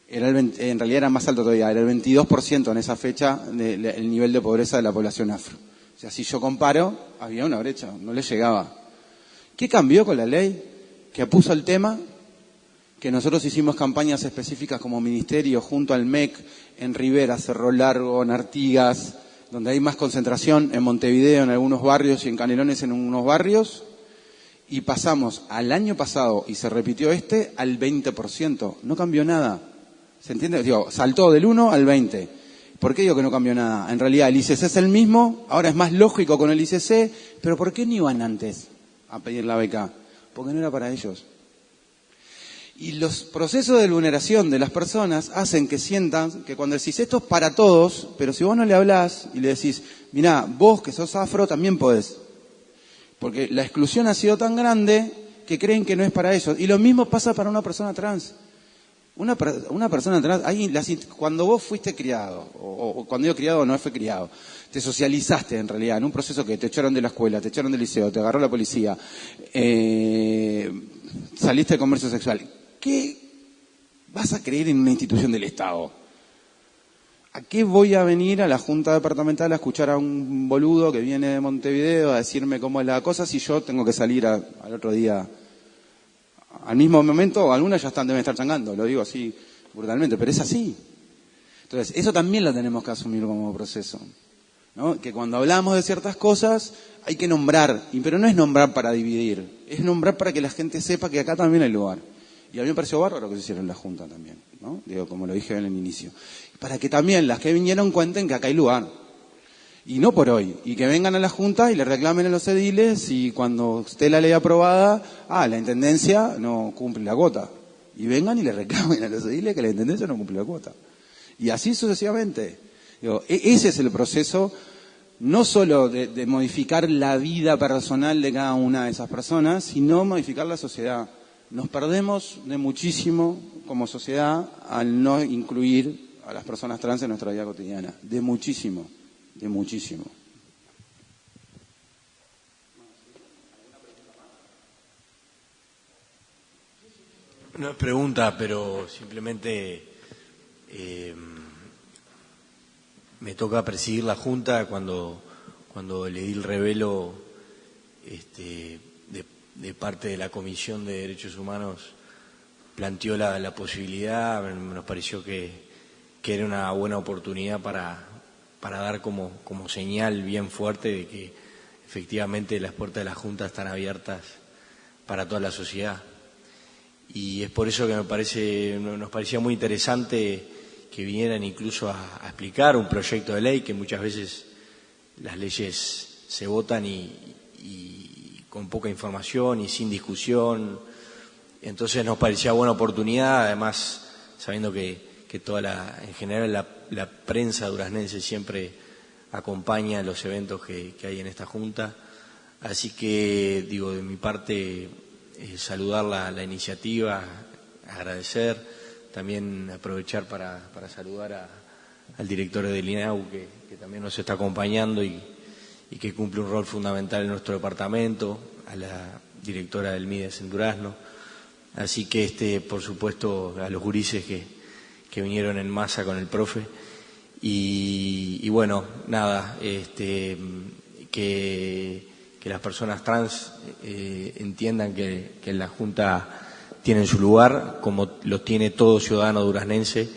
En realidad era más alto todavía, era el 22% en esa fecha el nivel de pobreza de la población afro. O sea, si yo comparo, había una brecha, no le llegaba. ¿Qué cambió con la ley? Que puso el tema, que nosotros hicimos campañas específicas como ministerio junto al MEC, en Rivera, Cerro Largo, en Artigas, donde hay más concentración, en Montevideo, en algunos barrios y en Canelones en unos barrios, y pasamos al año pasado, y se repitió al 20%. No cambió nada. ¿Se entiende? Digo, saltó del 1 al 20. ¿Por qué digo que no cambió nada? En realidad el ICC es el mismo, ahora es más lógico con el ICC, pero ¿por qué no iban antes a pedir la beca? Porque no era para ellos. Y los procesos de vulneración de las personas hacen que sientan que cuando decís esto es para todos, pero si vos no le hablás y le decís, mirá, vos que sos afro también podés. Porque la exclusión ha sido tan grande que creen que no es para ellos. Y lo mismo pasa para una persona trans. Una persona trans, cuando vos fuiste criado, o cuando yo criado no fue criado, te socializaste en realidad en un proceso que te echaron de la escuela, te echaron del liceo, te agarró la policía, saliste de comercio sexual. ¿Qué vas a creer en una institución del Estado? ¿A qué voy a venir a la Junta Departamental a escuchar a un boludo que viene de Montevideo a decirme cómo es la cosa si yo tengo que salir al otro día? Al mismo momento, algunas ya deben estar changando, lo digo así brutalmente, pero es así. Entonces, eso también lo tenemos que asumir como proceso, ¿no? Que cuando hablamos de ciertas cosas hay que nombrar, pero no es nombrar para dividir, es nombrar para que la gente sepa que acá también hay lugar. Y a mí me pareció bárbaro que se hiciera en la Junta también, ¿no? Digo, como lo dije en el inicio. Para que también las que vinieron cuenten que acá hay lugar. Y no por hoy. Y que vengan a la Junta y le reclamen a los ediles y cuando esté la ley aprobada, la Intendencia no cumple la cuota. Y vengan y le reclamen a los ediles que la Intendencia no cumple la cuota. Y así sucesivamente. Digo, ese es el proceso, no solo de modificar la vida personal de cada una de esas personas, sino modificar la sociedad. Nos perdemos de muchísimo como sociedad al no incluir a las personas trans en nuestra vida cotidiana. De muchísimo. De muchísimo. No es pregunta, pero simplemente me toca presidir la Junta cuando el edil Revelo de parte de la Comisión de Derechos Humanos planteó la posibilidad. Nos pareció que era una buena oportunidad para dar como señal bien fuerte de que efectivamente las puertas de la Junta están abiertas para toda la sociedad. Y es por eso que nos parecía muy interesante que vinieran incluso a explicar un proyecto de ley, que muchas veces las leyes se votan y con poca información y sin discusión. Entonces nos parecía buena oportunidad, además sabiendo que en general la prensa duraznense siempre acompaña los eventos que hay en esta Junta. Así que, digo, de mi parte, saludar la iniciativa, agradecer, también aprovechar para saludar al director del INAU, que también nos está acompañando y que cumple un rol fundamental en nuestro departamento, a la directora del MIDES en Durazno. Así que, por supuesto, a los gurises que vinieron en masa con el profe. Y bueno, nada, que las personas trans entiendan que en la Junta tienen su lugar, como lo tiene todo ciudadano duraznense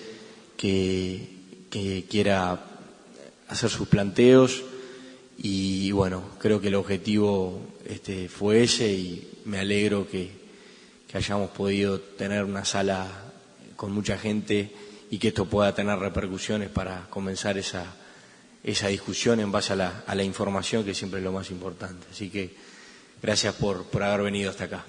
que quiera hacer sus planteos. Y bueno, creo que el objetivo fue ese, y me alegro que hayamos podido tener una sala con mucha gente y que esto pueda tener repercusiones para comenzar esa discusión en base a la información, que siempre es lo más importante. Así que gracias por haber venido hasta acá.